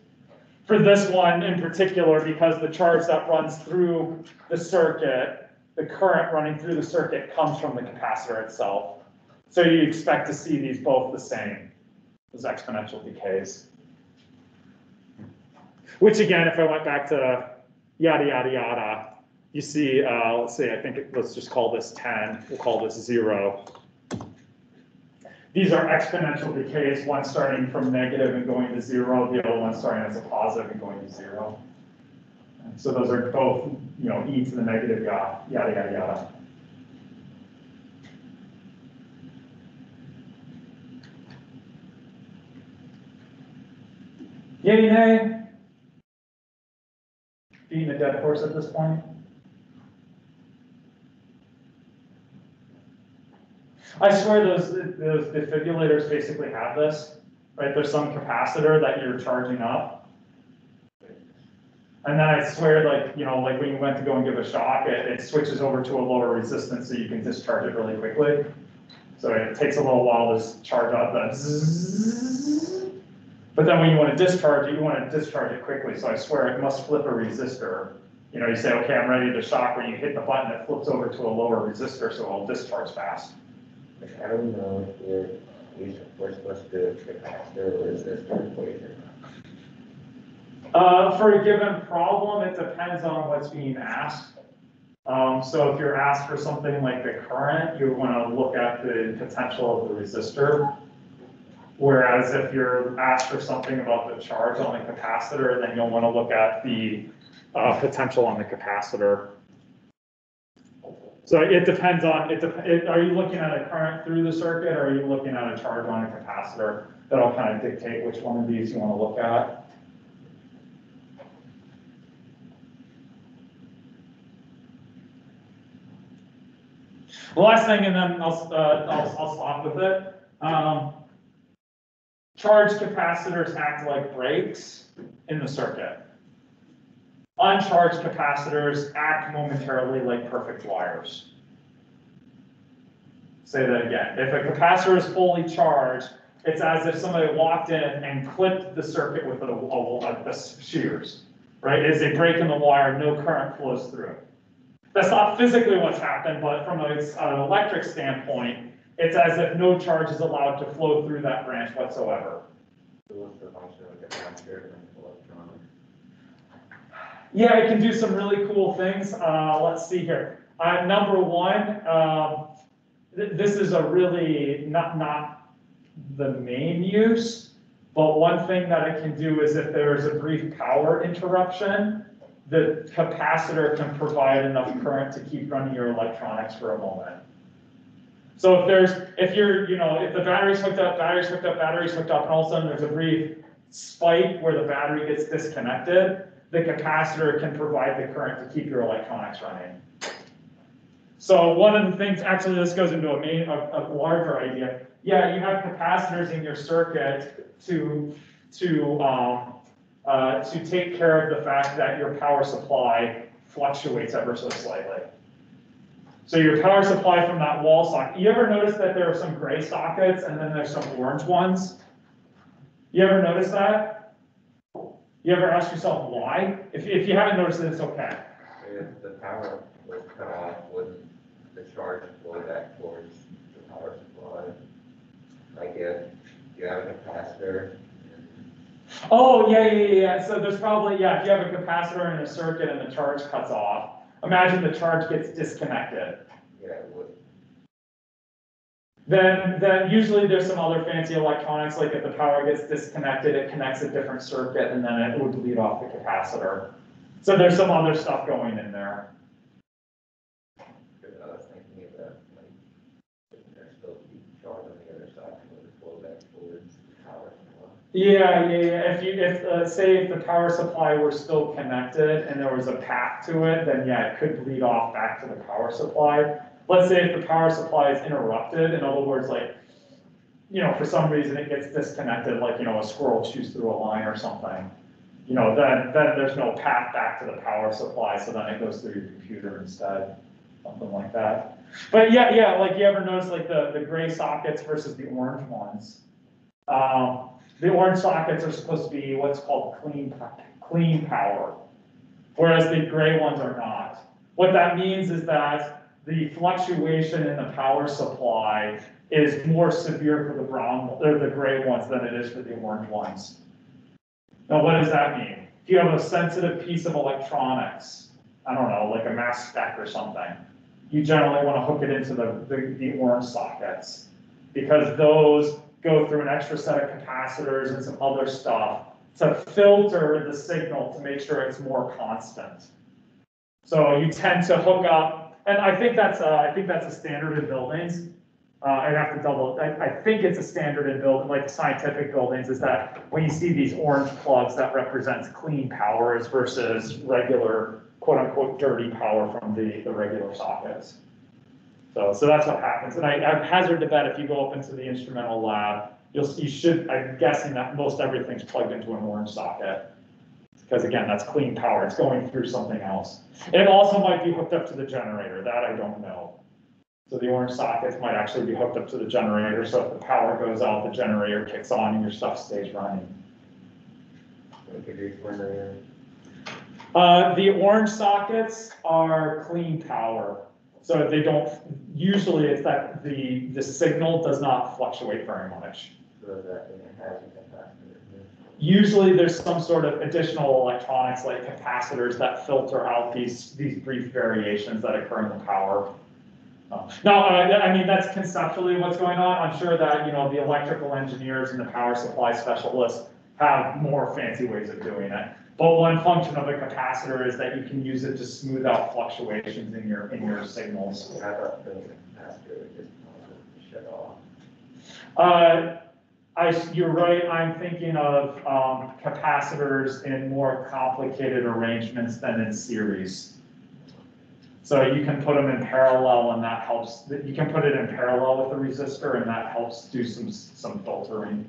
For this one in particular, because the charge that runs through the circuit, the current running through the circuit comes from the capacitor itself. So you expect to see these both the same as exponential decays. Which again, if I went back to yada, yada, yada, you see, let's see, let's just call this 10, we'll call this 0. These are exponential decays, one starting from negative and going to 0, the other one starting as a positive and going to 0. And so those are both, e to the negative yada, yada, yada, yada. Yay, nay? Beating a dead horse at this point? I swear those defibrillators basically have this, right? There's some capacitor that you're charging up. And then I swear, like when you went to go and give a shock, it switches over to a lower resistance so you can discharge it really quickly. So it takes a little while to charge up that zzz. But then when you want to discharge it, you want to discharge it quickly. So I swear it must flip a resistor. You say, okay, I'm ready to shock. When you hit the button, it flips over to a lower resistor so it'll discharge fast. I don't know if we're supposed to do capacitor or resistor equation. For a given problem, it depends on what's being asked. So if you're asked for something like the current, you want to look at the potential of the resistor. Whereas if you're asked for something about the charge on the capacitor, then you'll want to look at the potential on the capacitor. So it depends on, are you looking at a current through the circuit, or are you looking at a charge on a capacitor? That'll kind of dictate which one of these you want to look at. The last thing, and then I'll stop with it. Charged capacitors act like brakes in the circuit. Uncharged capacitors act momentarily like perfect wires. Say that again. If a capacitor is fully charged, it's as if somebody walked in and clipped the circuit with a shears, right? As they break in the wire, no current flows through. That's not physically what's happened, but from an electric standpoint, it's as if no charge is allowed to flow through that branch whatsoever. So what's the function of a capacitor and electronics? Yeah, it can do some really cool things. Let's see here. Number one, this is a really not the main use, but one thing that it can do is if there is a brief power interruption, the capacitor can provide enough current to keep running your electronics for a moment. So if the battery's hooked up, and all of a sudden there's a brief spike where the battery gets disconnected, the capacitor can provide the current to keep your electronics running. So one of the things, actually this goes into a larger idea. Yeah, you have capacitors in your circuit to take care of the fact that your power supply fluctuates ever so slightly. So your power supply from that wall socket, you ever notice that there are some gray sockets and then there's some orange ones? You ever notice that? You ever ask yourself why? If you haven't noticed it, it's okay. If the power was cut off, would the charge flow back towards the power supply? Like if you have a capacitor. Oh, yeah. So there's probably, if you have a capacitor in a circuit and the charge cuts off, imagine the charge gets disconnected. Yeah, it would. Then usually there's some other fancy electronics, like if the power gets disconnected, it connects a different circuit and then it would bleed off the capacitor. So there's some other stuff going in there. Because I was thinking of that, like, there's still charge on the other side, it would flow back towards the power supply. Yeah. If the power supply were still connected and there was a path to it, then yeah, it could bleed off back to the power supply. Let's say if the power supply is interrupted, in other words, like, for some reason it gets disconnected, like, a squirrel chews through a line or something. then there's no path back to the power supply, so then it goes through your computer instead, something like that. But yeah, like you ever notice like the gray sockets versus the orange ones? The orange sockets are supposed to be what's called clean power, whereas the gray ones are not. What that means is that the fluctuation in the power supply is more severe for the brown or the gray ones than it is for the orange ones. Now, what does that mean? If you have a sensitive piece of electronics, I don't know, like a mass spec or something, you generally want to hook it into the orange sockets because those go through an extra set of capacitors and some other stuff to filter the signal to make sure it's more constant. So you tend to hook up, and I think that's a standard in buildings. I'd have to I think it's a standard in building, like scientific buildings, is that when you see these orange plugs, that represents clean powers versus regular, quote unquote, dirty power from the regular sockets. So that's what happens. And I hazard to bet if you go up into the instrumental lab, I'm guessing that most everything's plugged into an orange socket. Because again, that's clean power, it's going through something else. It also might be hooked up to the generator, that I don't know. So the orange sockets might actually be hooked up to the generator, so if the power goes out, the generator kicks on and your stuff stays running. The orange sockets are clean power. So they don't, usually it's that the signal does not fluctuate very much. Usually there's some sort of additional electronics like capacitors that filter out these brief variations that occur in the power. No, I mean, that's conceptually what's going on. I'm sure that, the electrical engineers and the power supply specialists have more fancy ways of doing it. But one function of a capacitor is that you can use it to smooth out fluctuations in your signals. I thought the capacitor would just shut off. You're right, I'm thinking of capacitors in more complicated arrangements than in series. So you can put them in parallel and that helps, you can put it in parallel with the resistor and that helps do some filtering.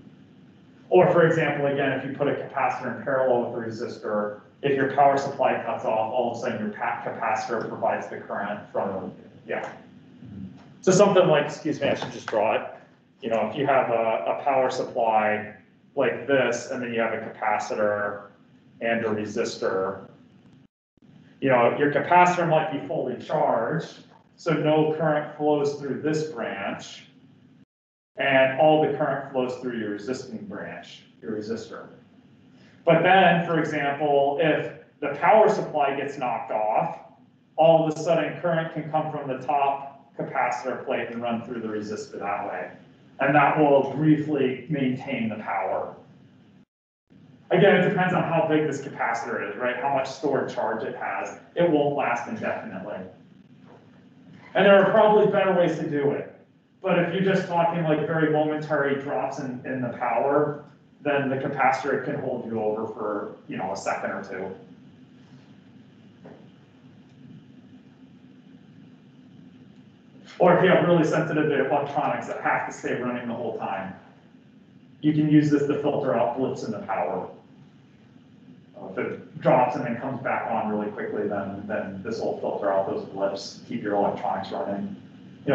Or for example, again, if you put a capacitor in parallel with the resistor, if your power supply cuts off, all of a sudden your capacitor provides the current from, yeah. So something like, excuse me, I should just draw it. If you have a power supply like this, and then you have a capacitor and a resistor, your capacitor might be fully charged, so no current flows through this branch, and all the current flows through your resisting branch, your resistor. But then, for example, if the power supply gets knocked off, all of a sudden current can come from the top capacitor plate and run through the resistor that way. And that will briefly maintain the power. Again, it depends on how big this capacitor is, right? How much stored charge it has. It won't last indefinitely. And there are probably better ways to do it. But if you're just talking like very momentary drops in the power, then the capacitor can hold you over for, a second or two. Or if you have really sensitive electronics that have to stay running the whole time, you can use this to filter out blips in the power. If it drops and then comes back on really quickly, then this will filter out those blips, keep your electronics running.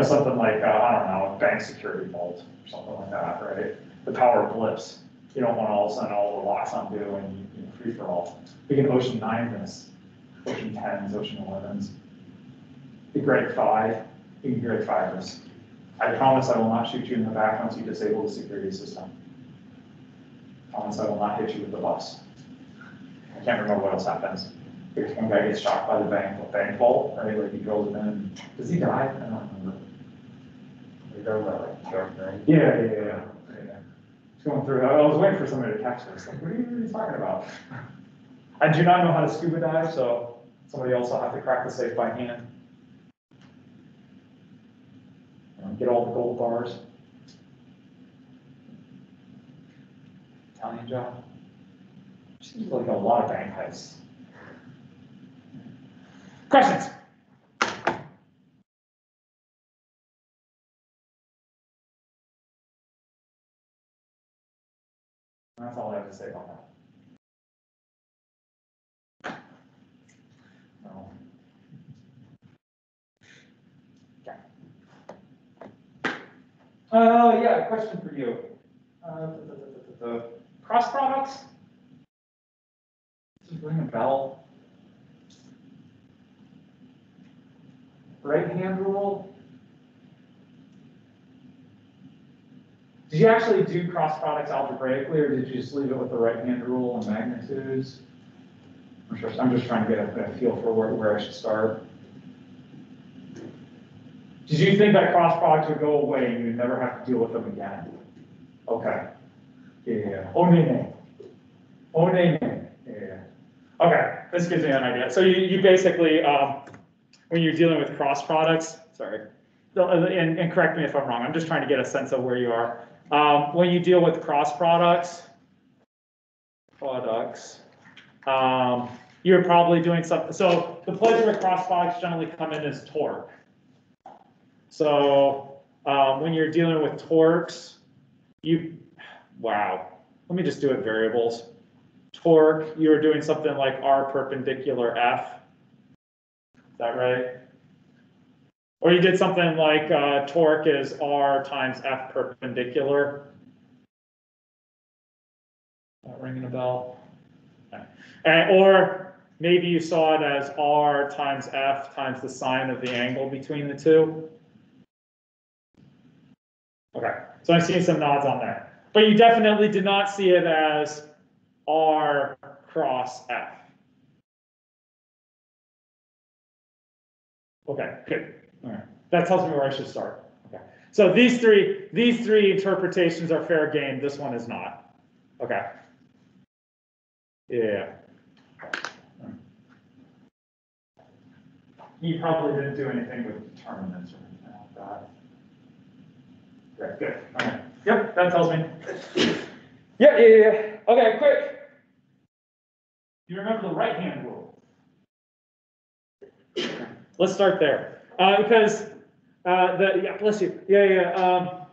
Something like, I don't know, a bank security vault or something like that, right? The power blips. You don't want all of a sudden all the locks undo and you free for all. We can Ocean 9 this, Ocean 10s, Ocean 11s. The Grade 5. You can Grade 5 this. I promise I will not shoot you in the back once you disable the security system. I promise I will not hit you with the bus. I can't remember what else happens. If one guy gets shot by the bank vault, right? Like he goes in and, does he die? I don't remember. You're talking about like Dark Knight? Yeah. It's going through, I was waiting for somebody to catch this. Like, what are you talking about? I do not know how to scuba dive, so somebody else will have to crack the safe by hand. Get all the gold bars. Italian job. Seems like a lot of bank heists. Questions? That's all I have to say about that. Yeah, question for you. Cross products? Does it ring a bell? Right-hand rule? Did you actually do cross products algebraically, or did you just leave it with the right-hand rule and magnitudes? I'm just trying to get a feel for where I should start. Did you think that cross products would go away and you'd never have to deal with them again? Okay. Yeah. Oh, nay. Oh, nay. Yeah. Okay, this gives me an idea. So you basically, when you're dealing with cross products, sorry, and correct me if I'm wrong, I'm just trying to get a sense of where you are. When you deal with cross products, you're probably doing something. So the pleasure of cross products generally come in as torque. So when you're dealing with torques, let me just do it variables. Torque, you're doing something like R perpendicular F. Is that right? Or you did something like torque is R times F perpendicular. That ringing a bell? Okay. Or maybe you saw it as R times F times the sine of the angle between the two. Okay, so I'm seeing some nods on there. But you definitely did not see it as R cross F. Okay, good. All right. That tells me where I should start. Okay. So these three interpretations are fair game. This one is not. Okay. Yeah. You probably didn't do anything with determinants or anything like that. Okay, good. All right. Yep, that tells me. Yeah. Okay, quick. You remember the right-hand rule? Let's start there. Because bless you. The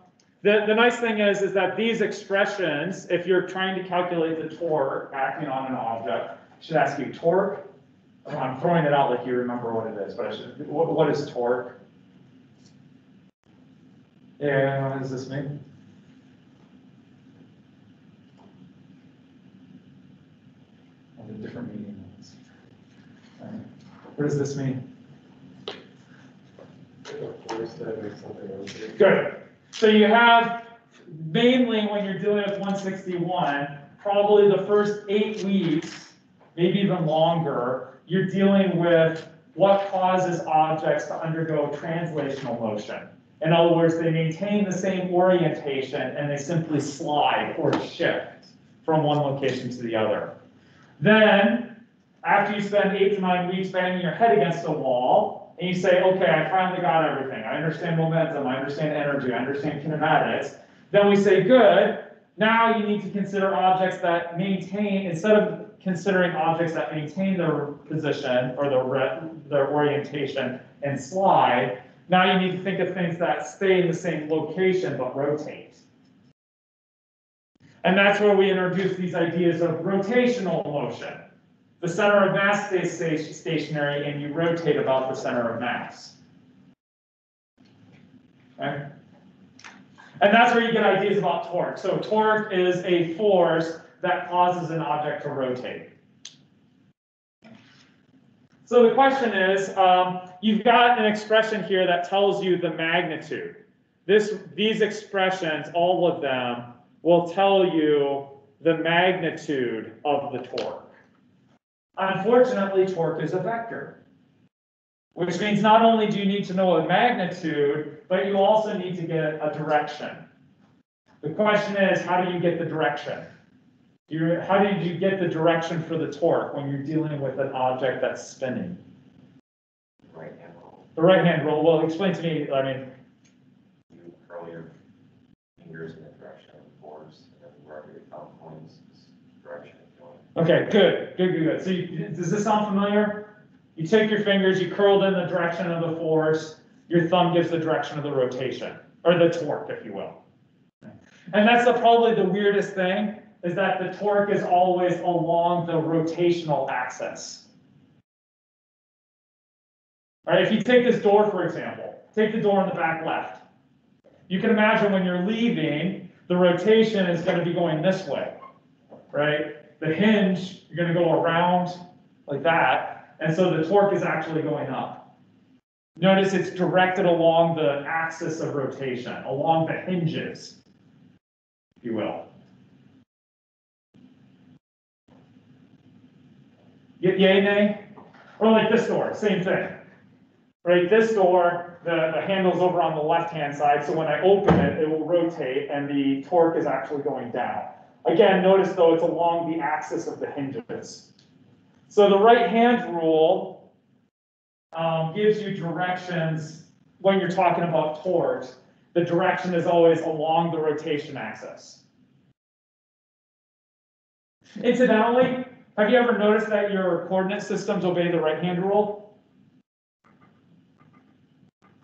nice thing is that these expressions, if you're trying to calculate the torque acting on an object, I should ask you torque. I'm throwing it out like you remember what it is, but what is torque? Yeah, what does this mean? The different meanings. Right. What does this mean? Good. So you have, mainly when you're dealing with 161, probably the first 8 weeks, maybe even longer, you're dealing with what causes objects to undergo translational motion. In other words, they maintain the same orientation and they simply slide or shift from one location to the other. Then, after you spend 8 to 9 weeks banging your head against a wall, and you say, okay, I finally got everything. I understand momentum, I understand energy, I understand kinematics. Then we say, good, now you need to consider objects that maintain, instead of considering objects that maintain their position or their orientation and slide, now you need to think of things that stay in the same location but rotate. And that's where we introduce these ideas of rotational motion. The center of mass stays stationary and you rotate about the center of mass. Okay? And that's where you get ideas about torque. So torque is a force that causes an object to rotate. So the question is, you've got an expression here that tells you the magnitude. These expressions, all of them, will tell you the magnitude of the torque. Unfortunately, torque is a vector, which means not only do you need to know a magnitude, but you also need to get a direction. The question is, how do you get the direction? How did you get the direction for the torque when you're dealing with an object that's spinning? Right-hand rule. The right-hand rule. Well, explain to me, You curl your fingers in the direction of the force, and then wherever your thumb points is the direction it's going. Okay, good. So does this sound familiar? You take your fingers, you curl in the direction of the force, your thumb gives the direction of the rotation, or the torque, if you will. And that's probably the weirdest thing, is that the torque is always along the rotational axis. All right, if you take this door, for example, take the door in the back left. you can imagine when you're leaving, the rotation is going to be going this way, right? The hinge, you're going to go around like that, and so the torque is actually going up. Notice it's directed along the axis of rotation, along the hinges, if you will. Yay, nay? Or like this door, same thing. Right, this door, the handle's over on the left-hand side, so when I open it, it will rotate and the torque is actually going down. Again, notice though it's along the axis of the hinges. So the right-hand rule gives you directions when you're talking about torques. The direction is always along the rotation axis. Incidentally, have you ever noticed that your coordinate systems obey the right-hand rule?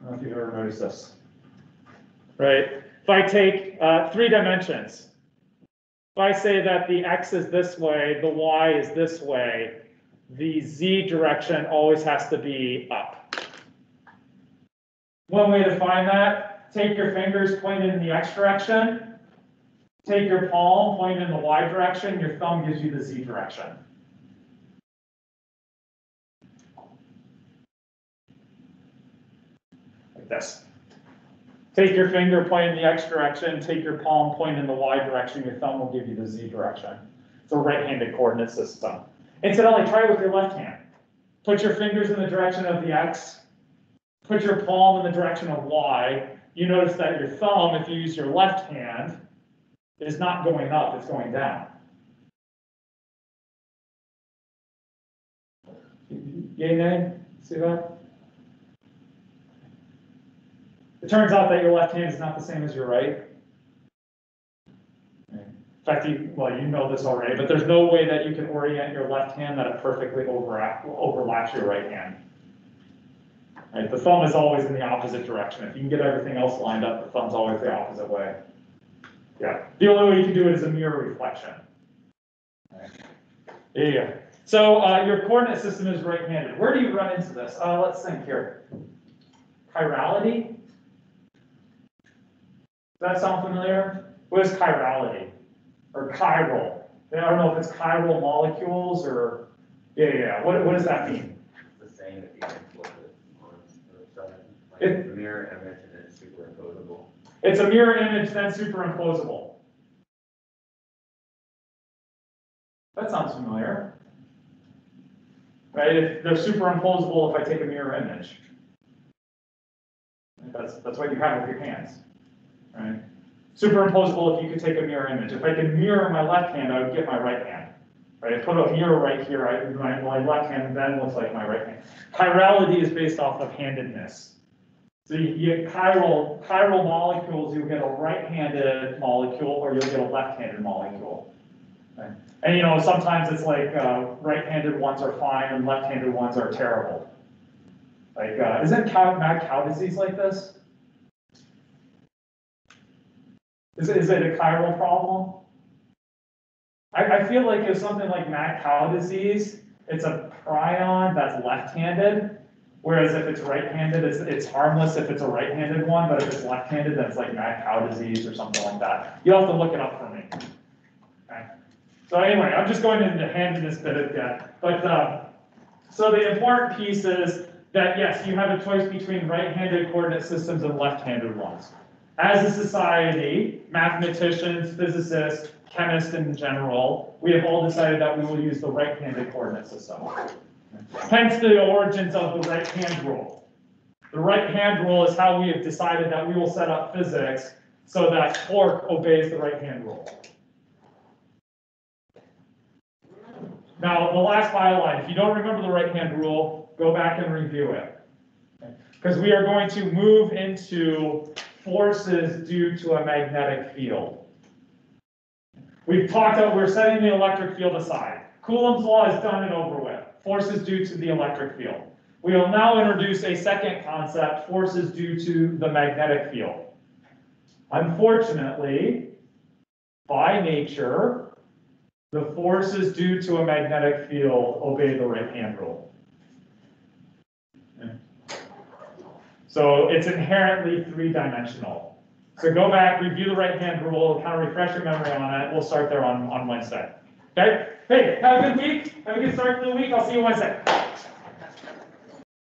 I don't know if you've ever noticed this. Right? If I take 3 dimensions, if I say that the x is this way, the y is this way, the z direction always has to be up. One way to find that, take your fingers, point it in the x direction, take your palm, point it in the y direction, your thumb gives you the z direction. Like this. Take your finger, point in the x direction, take your palm, point in the y direction, your thumb will give you the z direction. It's a right-handed coordinate system. Incidentally, try it with your left hand. Put your fingers in the direction of the x, put your palm in the direction of y. You notice that your thumb, if you use your left hand, is not going up, it's going down. Yay, nay? See that? It turns out that your left hand is not the same as your right. In fact, you know this already, but there's no way that you can orient your left hand that it perfectly overlaps your right hand. Right? The thumb is always in the opposite direction. If you can get everything else lined up, the thumb's always the opposite way. Yeah. The only way you can do it is a mirror reflection. Right. Yeah. So your coordinate system is right-handed. Where do you run into this? Let's think here. Chirality? Does that sound familiar? What is chirality? Or chiral? I don't know if it's chiral molecules or, yeah. What does that mean? It's the same if you can flip it on the side. Like it's a mirror image and it's superimposable. It's a mirror image, then superimposable. That sounds familiar. Right? If they're superimposable if I take a mirror image. That's what you have with your hands. Right? Superimposable if you could take a mirror image. If I could mirror my left hand, I would get my right hand. Right? I put a mirror right here, my left hand then looks like my right hand. Chirality is based off of handedness. So you get chiral molecules, you'll get a right-handed molecule or you'll get a left-handed molecule. Right? And sometimes it's like right-handed ones are fine and left-handed ones are terrible. Like, isn't mad cow disease like this? Is it a chiral problem? I feel like if something like mad cow disease, it's a prion that's left-handed, whereas if it's right-handed, it's harmless if it's a right-handed one, but if it's left-handed, then it's like mad cow disease or something like that. You'll have to look it up for me. Okay. So anyway, I'm just going into handedness bit of that. But so the important piece is that yes, you have a choice between right-handed coordinate systems and left-handed ones. As a society, mathematicians, physicists, chemists in general, we have all decided that we will use the right-handed coordinate system. Hence the origins of the right-hand rule. The right-hand rule is how we have decided that we will set up physics so that torque obeys the right-hand rule. Now, the last byline, if you don't remember the right-hand rule, go back and review it. Because we are going to move into forces due to a magnetic field. We've talked about, we're setting the electric field aside. Coulomb's law is done and over with. Forces due to the electric field. We will now introduce a second concept, forces due to the magnetic field. Unfortunately, by nature, the forces due to a magnetic field obey the right-hand rule. So it's inherently three-dimensional. So go back, review the right-hand rule, kind of refresh your memory on it. We'll start there on Wednesday. Okay? Hey, have a good week. Have a good start to the week. I'll see you Wednesday.